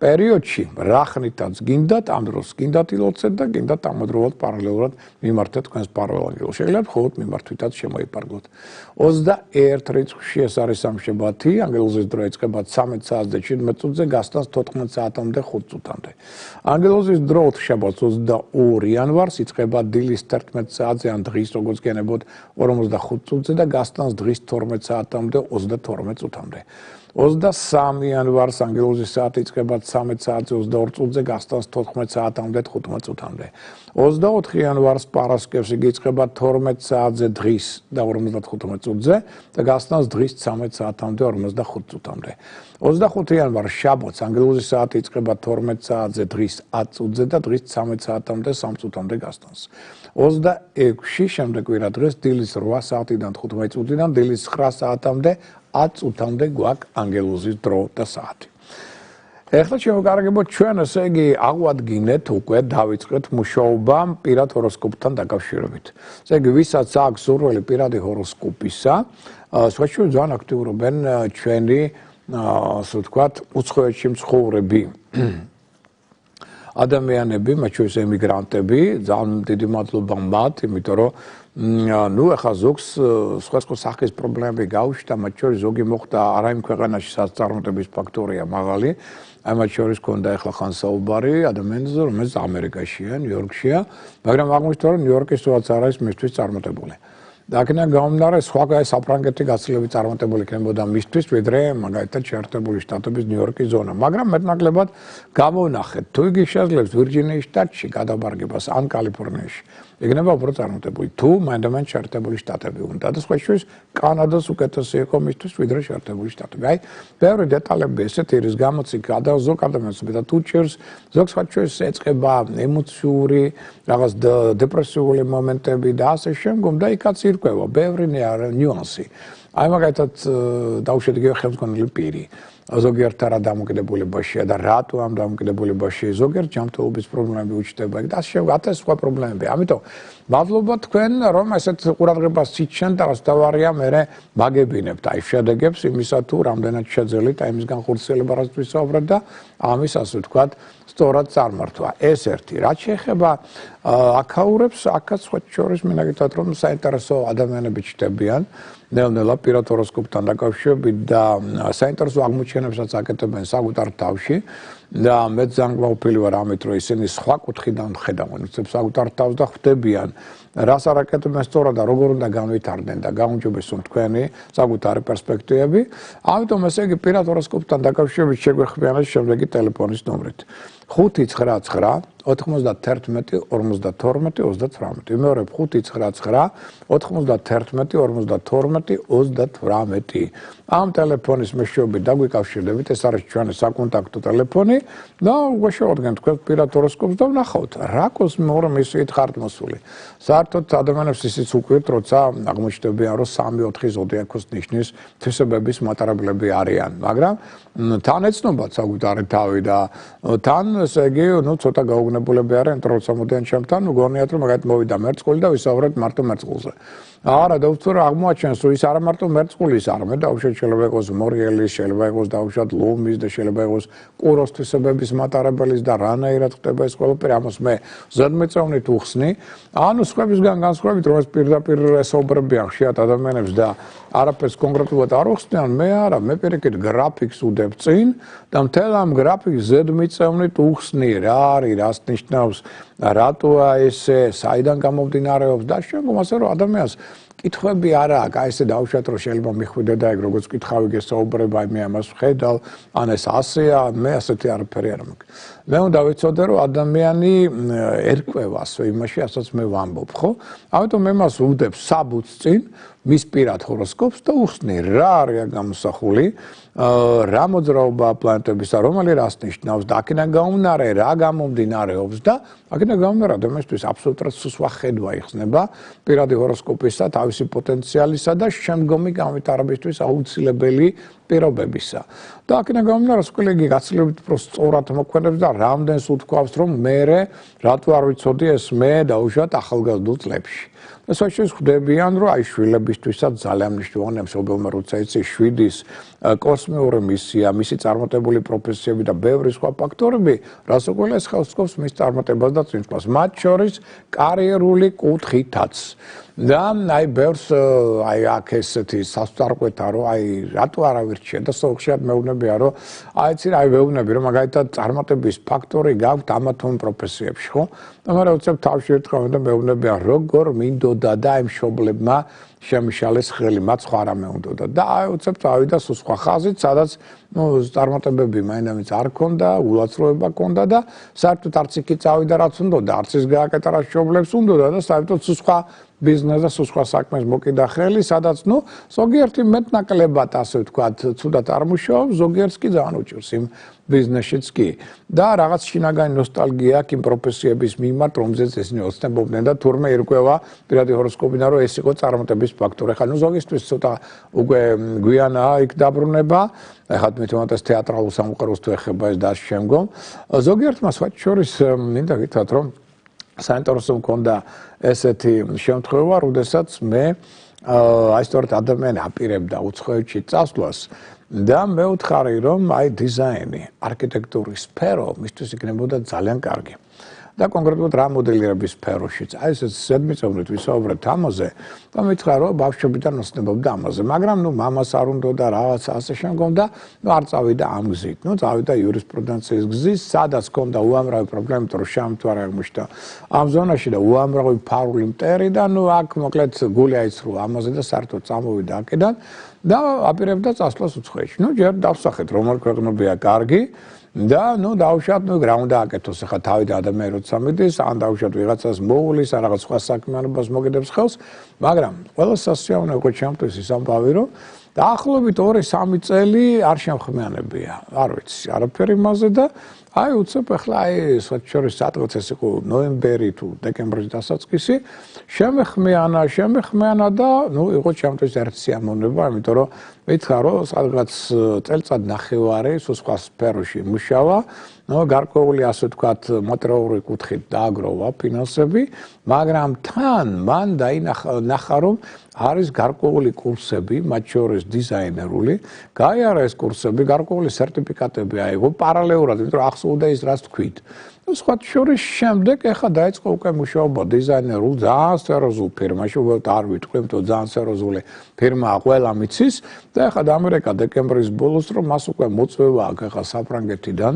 პერიოდში რა ხნითაც გინდათ ამ დროს გინდათ ილოცეთ და გინდათ ამოდროულად პარალელურად მიმართეთ თქვენს ფარველ ანგელოზს. შეგიძლიათ მხოლოდ მიმართვითაც შემოიპარგლოთ. 21 რიცხვში ეს არის სამშაბათი, ანგელოზის დრო იწყება 13 საათზე 17 წუთზე, გასტანს 14 საათამდე 5 წუთამდე. ანგელოზის დრო ოთხშაბათს 22 იანვარს იწყება დილის 11 საათზე ან დღის როგორც გენებოთ 45 წუთზე და გასტანს დღის 12 საათამდე 32 წუთამდე. 23 იანვარს ანგელოზის საათი იწყება 13 საათზე 22 წუთზე, გასტანს 14 საათამდე 15 წუთამდე. 24 იანვარს პარასკევს იგი იწყება 12 საათზე დღის და 55 წუთზე და გასტანს დღის 13 საათამდე 45 წუთამდე. 25 იანვარს შაბათს ანგელოზის საათი იწყება 12 საათზე დღის 10 წუთზე და დღის 13 საათამდე 3 წუთამდე გასტანს. 26-ში შემდეგ კვირადღეს დილის 8 საათიდან 15 წუთიდან დილის 9 საათამდე 10 წუთამდე გვაქვს ანგელოზის დრო და საათი. ეხლა შევაკარგებოთ ჩვენ, ესე იგი, აღვადგინეთ უკვე დავიწყეთ მუშაობა პირად ჰოროსკოპთან დაკავშირებით. ესე იგი, ვისაც აქვს სურვილი პირადი ჰოროსკოპისა, სხვაჩვენს ძალიან აქტიურობენ ჩვენი, ასე ვთქვათ, უცხოეთში მცხოვრები ადამიანები, მათ შორის ემიგრანტები, ძალიან დიდი მადლობა მათ, იმიტომ რომ ნუ ახლა ზოგს სხვა სახის პრობლემები გაუჩნდა, მათ შორის ზოგი მოხდა არა იმ ქვეყანაში, სადაც წარმატების ფაქტორია მაღალი, აი მათ შორის ქონდა ახლა ხან საუბარი ადამიანებზე, რომელიც ამერიკაშია, ნიუ-იორკშია, მაგრამ აღმოჩნდა რომ ნიუ-იორკის თვალს არ არის მისთვის წარმატებული. და აქედან გამომდინარე, სხვა საფრანგეთი გაცილებით წარმატებული იქნებოდა მისთვის, ვიდრე მაგალითად შეერთებული შტატების ნიუ-იორკის ზონა. მაგრამ მეტნაკლებად გამოვნახეთ, თუ იგი შეძლებს ვირჯინიის შტატში გადაბარგებას ან კალიფორნიაში, იქნება უფრო წარმატებული. თუ მაინდამაინც შეერთებული შტატები უნდა და სხვა შორის კანადას უკეთესი იყო მისთვის, ვიდრე შეერთებული შტატები. აი, ბევრი დეტალები ესეთი რის გამოც იქ ზოგ ადამიანს მეტად უჭერს, ზოგ სხვა შორის ეწყება ემოციური, რაღაც დეპრესიული მომენტები და ასე შემდგომ და იქაც ირკვევა ბევრი ნიუანსი. აი მაგალითად დაუშვათ იგივე ხელმძღვანელი პირი. ზოგიერთ რა დამოკიდებულებაშია და რატო ამ დამოკიდებულებაში ზოგიერთ ჯანმრთელობის პრობლემები უჩნდება და ასე სხვა პრობლემები. ამიტომ მადლობა თქვენ რომ ესეთ ყურადღებას იჩენთ და დავარია მე მაგებინებთ აი შედეგებს იმისა თუ რამდენად შეძელით აი იმის განხორციელება რაც ვისაუბრეთ და ამის ასე ვთქვათ სწორად წარმართვა. ეს ერთი. რაც შეეხება აქაურებს, აქაც სხვა შორის მინაგითად რომ საინტერესო ადამიანები ჩნდებიან ნელ-ნელა პირად ჰოროსკოპთან დაკავშირებით და საინტერესო აღმოჩენებსაც აკეთებენ საკუთარ თავში და მე ძალიან გვალფილი ვარ ამით რომ ისინი სხვა კუთხიდან ხედავენ უცებ საკუთარ თავს და ხვდებიან რას არ აკეთებენ სწორად და როგორ უნდა განვითარდნენ და გაუმჯობესონ თქვენი საკუთარი პერსპექტივები. ამიტომ ესე იგი პირად ჰოროსკოპთან დაკავშირებით შეგვეხმიანეთ შემდეგი ტელეფონის ნომრით 599 91 52 38. მეორე 599 91 52 38. ამ ტელეფონის მეშვეობით დაგვიკავშირდებით, ეს არის ჩვენი საკონტაქტო ტელეფონი და უგეშევადგენ თქვენ პირად ჰოროსკოპს და ვნახავთ რა კოსმოსური მისიით ხართ მოსული. საერთოდ ადამიანებს ისიც უკვირთ, როცა აღმოჩნდებიან, რომ 3-4 ზოდიაქოს ნიშნის თვისებების მატარებლები არიან, მაგრამ თან ეცნობათ საკუთარი თავი და თან ესე იგი, ცოტა გაუგნებულები არიან, როცა მოდიან ჩემთან, მგონიათ რომ მაგათ მოვიდა მერწყული და ვისაუბრეთ მარტო მერწყულზე. არა, დავუცხრა აღმოაჩენს, რომ ის არა მარტო მერწყულის არამედ დაუშვათ შეიძლება იყოს მორიელის, შეიძლება იყოს დაუშვათ ლომის და შეიძლება იყოს კუროს თვისებების მატარებლის და რანაირად ხდება ეს ყველაფერი, ამას მე ზედმიწევნით უხსნი. ანუ სხვებისგან განსხვავებით, რომ ეს პირდაპირ ესაუბრებიან ხშირად ადამიანებს და არაფერს კონკრეტულად არ უხსნიან, მე არა, მე პირიქით გრაფიკს უდებ წინ და მთელ ამ გრაფიკს ზედმიწევნით უხსნი რა არის, რას ნიშნავს, რატოა ესე, საიდან გამომდინარეობს და შემდგომ ასე რომ ადამიანს კითხვები არა აქვს, აი ესე დავუშვათ რომ შეიძლება მიხვიდე და ეგ როგორც კითხავი გესაუბრება, აი მე ამას ვხედავ, ან ეს ასეა, მე ასეთი არაფერი არ მაქვს. მე უნდა ვიცოდე რომ ადამიანი ერკვევა ასე იმაში, ასაც მე ვამბობ, ხო? ამიტომ მე მას ვუდებ საბუთს წინ მის პირად ჰოროსკოპს და უხსნი რა არის გამოსახული, რა მოძრაობა პლანეტებისა, რომელი რას ნიშნავს და აქედან გაუნარე რა გამომდინარეობს და აქედან გაუნარე ადამიანისთვის აბსოლუტურად სხვა ხედვა იხსნება პირადი ჰოროსკოპისა, თავისი პოტენციალისა და შემდგომი განვითარებისთვის აუცილებელი პირობებისა. და აქედან გაუნარე სკოლეგი გაცილებით უფრო სწორად მოქმედებს და რამდენს უთქვავს რომ მე რატო არ ვიცოდი ეს მე დაუშვათ ახალგაზრდულ წლებში. Ეს ხვდებიან რომ აი შვილებისთვისაც ძალიან მნიშვნელოვანია მშობელმა როცა იცი შვიდის კოსმოსური მისია, მისი წარმატებული პროფესიები და ბევრი სხვა ფაქტორები, რაც უყურეს ხელსკობს მის წარმატებას და წინსვლას, მათ შორის კარიერული კუთხითაც. და აი ბევრს აი აქ ესეთი სასწარკვეთა რომ აი რატო არ ავირჩიე და ხშირად მეუბნებიან რომ აი იცი რა ვეუბნები რომ მაგალითად წარმატების ფაქტორი გაქვთ ამა თუ იმ პროფესიებში, ხო? და მაგრამ უცებ თავში ერთხელ და მეუბნებიან როგორ მინდოდა და აი მშობლებმა შემიშალეს ხელი, მათ სხვა რამე უნდოდა და აი უცებ წავიდა სხვა ხაზით, სადაც წარმატებები მაინც არ ქონდა, ულოცროება ქონდა და საერთოდ არც იქ წავიდა რაც უნდოდა, არც ის გააკეთა რაც მშობლებს უნდოდა და საერთოდ სხვა ბიზნეს და სხვა საქმეს მოკიდა ხელი, სადაც ზოგიერთი მეტნაკლებად ასე ვთქვათ, ცუდად არ მუშაობს, ზოგიერთს კი ძალიან უჭირს იმ ბიზნესშიც კი. და რაღაც შინაგანი ნოსტალგია აქვს იმ პროფესიების მიმართ, რომელზეც ისინი ოცნებობდნენ და თურმე ირკვევა პირადი ჰოროსკოპიდან, რომ ეს იყო წარმატების ფაქტორი. ხა ზოგისთვის ცოტა უკვე გვიანაა იქ დაბრუნება, ეხლა თვითონაც თეატრალურ სამყაროს თუ ეხება ეს და შემდგომ. ზოგიერთმა სხვა შორის მინდა გითხრათ, რომ საინტერესო მქონდა ესეთი შემთხვევა, როდესაც მე აი სწორედ ადამიანი აპირებდა უცხოეთში წასვლას და მე ვთხარი რომ აი დიზაინი, არქიტექტურის სფერო მისთვის იქნებოდა ძალიან კარგი. და კონკრეტულად რა მოდელირების სფეროშიც. აი ეს ზედმიწევნით ვისაუბრეთ ამაზე და მითხრა რომ ბავშვობიდან ოცნებობდა ამაზე, მაგრამ მამას არ უნდოდა რაღაც ასე შემდგომ და არ წავიდა ამ გზით. წავიდა იურისპრუდენციის გზის, სადაც ჰქონდა უამრავი პრობლემა, რომ შემთხვევით აღმოჩნდა ამ ზონაში და უამრავი ფარული მტერი და აქ მოკლედ გული აიცრუა ამაზე და საერთოდ წამოვიდა აქედან და აპირებდა წასვლას უცხოეთში. ჯერ დავსახეთ რომელი ქვეყნებია კარგი და დავუშვათ რა უნდა აკეთოს ახლა თავიდან ადამიანი როცა მიდის, ან დავუშვათ ვიღაცას მოულის, ან რაღაც სხვა საქმიანობას მოგედებს ხელს, მაგრამ ყველა სასიამოვნო იყო ჩემთვის ის ამბავი, რომ დაახლოებით 2-3 წელი არ შემხმიანებია. არ ვიცი, არაფერი მასზე და აი უცებ ახლა აი სოციალურ სადღაც ეს იყო ნოემბერი თუ დეკემბრის დასაწყისი შემეხმიანა და ნუ იყო ჩემთვის ერთ სიამოვნება, იმიტომ რომ მითხრა რომ სადღაც წელწად ნახევარი სხვა სფეროში მუშავა, ნუ გარკვეული ასე ვთქვათ მოტრეალური კუთხით დააგროვა ფინანსები, მაგრამ თან მან დაინახა რომ არის გარკვეული კურსები, მათ შორის დიზაინერული, გაიარა ეს კურსები, გარკვეული სერტიფიკატები აიღო პარალელურად, იმიტომ რომ ახსოვდა ის რაც თქვით. სხვა შორის შემდეგ ეხლა დაიწყო უკვე მუშაობა დიზაინერულ ძალიან სერიოზულ ფირმაში, უბრალოდ არ ვიტყვი, იმიტომ ძალიან სერიოზული ფირმაა, ყველა მიცის და ეხლა ამერიკა დეკემბრის ბოლოს რომ მას უკვე მოწვევა აქვს ეხლა საფრანგეთიდან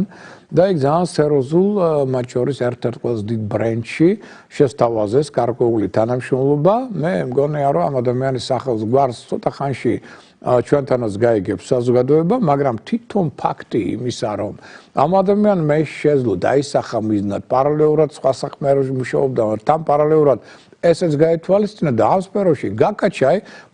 და იქ ძალიან სერიოზულ მათ შორის ერთ-ერთ ყველაზე დიდ ბრენდში შესთავაზეს გარკვეული თანამშრომლობა. მე მგონია რომ ამ ადამიანის სახელს გვარს ცოტა ხანში ჩვენთანაც გაიგებს საზოგადოება, მაგრამ თვითონ ფაქტი იმისა, რომ ამ ადამიანმა შეძლო დაისახა მიზნად პარალელურად სხვა საქმეებში მუშაობდა, თან პარალელურად ესეც გაითვალისწინა და ამ სფეროში გაკაჩა,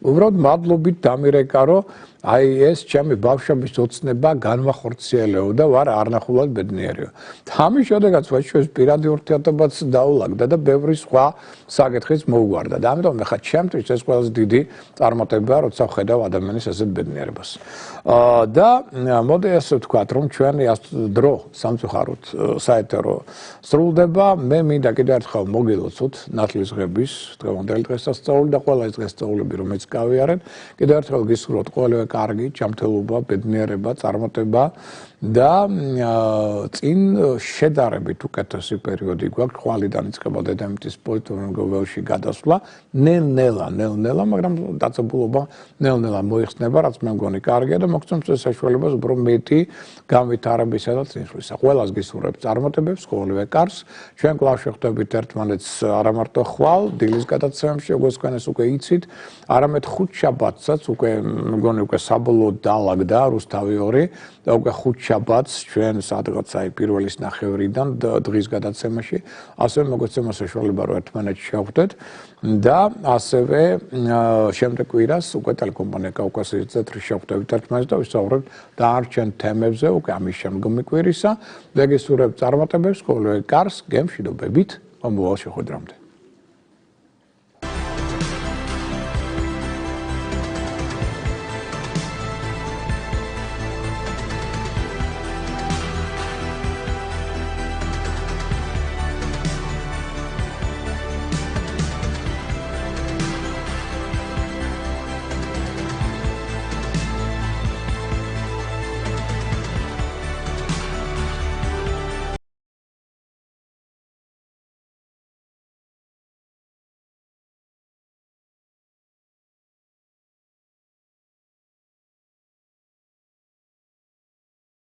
უბრალოდ მადლობით დამირეკა, რომ აი ეს ჩემი ბავშვების ოცნება განმახორციელებო და ვარ არნახულად ბედნიერია. ამის შემდეგაც ვაჩვენებს პირადი ურთიერთობაც დაულაგდა და ბევრი სხვა საკითხიც მოუგვარდა. და ამიტომ ახლა ჩემთვის ეს ყველაზე დიდი წარმატებაა, როცა ვხედავ ადამიანის ასეთ ბედნიერებას. და მოდი ასე ვთქვათ, რომ ჩვენი დრო სამწუხაროდ საეთერო სრულდება. მე მინდა კიდევ ერთხელ მოგილოცოთ ნათლისღების დღევანდელი დღესასწაული და ყველა ეს დღესასწაულები, რომელიც გავიარეთ, კიდევ ერთხელ გისურვოთ ყველივე კარგი, ჯანმრთელობა, ბედნიერება, წარმატება და წინ შედარებით უკეთესი პერიოდი გვაქვს, ხვალიდან იწყება დედამიწის პოზიტიურ ველში გადასვლა, ნელ-ნელა, მაგრამ დაწებულობა ნელ-ნელა მოიხსნება, რაც მე მგონი კარგია და მოგცემს ეს საშუალებას უფრო მეტი განვითარებისა და წინსვლისა. ყველას გისურვებთ წარმატებებს, ყოველივე კარგს. ჩვენ კვლავ შევხვდებით ერთმანეთს არა მარტო ხვალ, დილის გადაცემებში, როგორც თქვენ ეს უკვე იცით, არამედ ხუთშაბათსაც უკვე მგონი უკვე საბოლოოდ დაალაგდა რუსთავი 2 და უკვე ხუთშაბათს ჩვენ სადღაც აი პირველის ნახევრიდან დღის გადაცემაში ასევე მოგეცემა საშუალება რომ ერთმანეთს შევხვდეთ და ასევე შემდეგ კვირას უკვე ტელეკომპანია კავკასიის წეთრი შევხვდებით ერთმანეთს და ვისაუბრებთ დანარჩენ თემებზე უკვე ამის შემდგომი კვირისა და გესურვებთ წარმატებებს, ყოველივე კარგს, გემშვიდობებით, მომავალ შეხვედრამდე.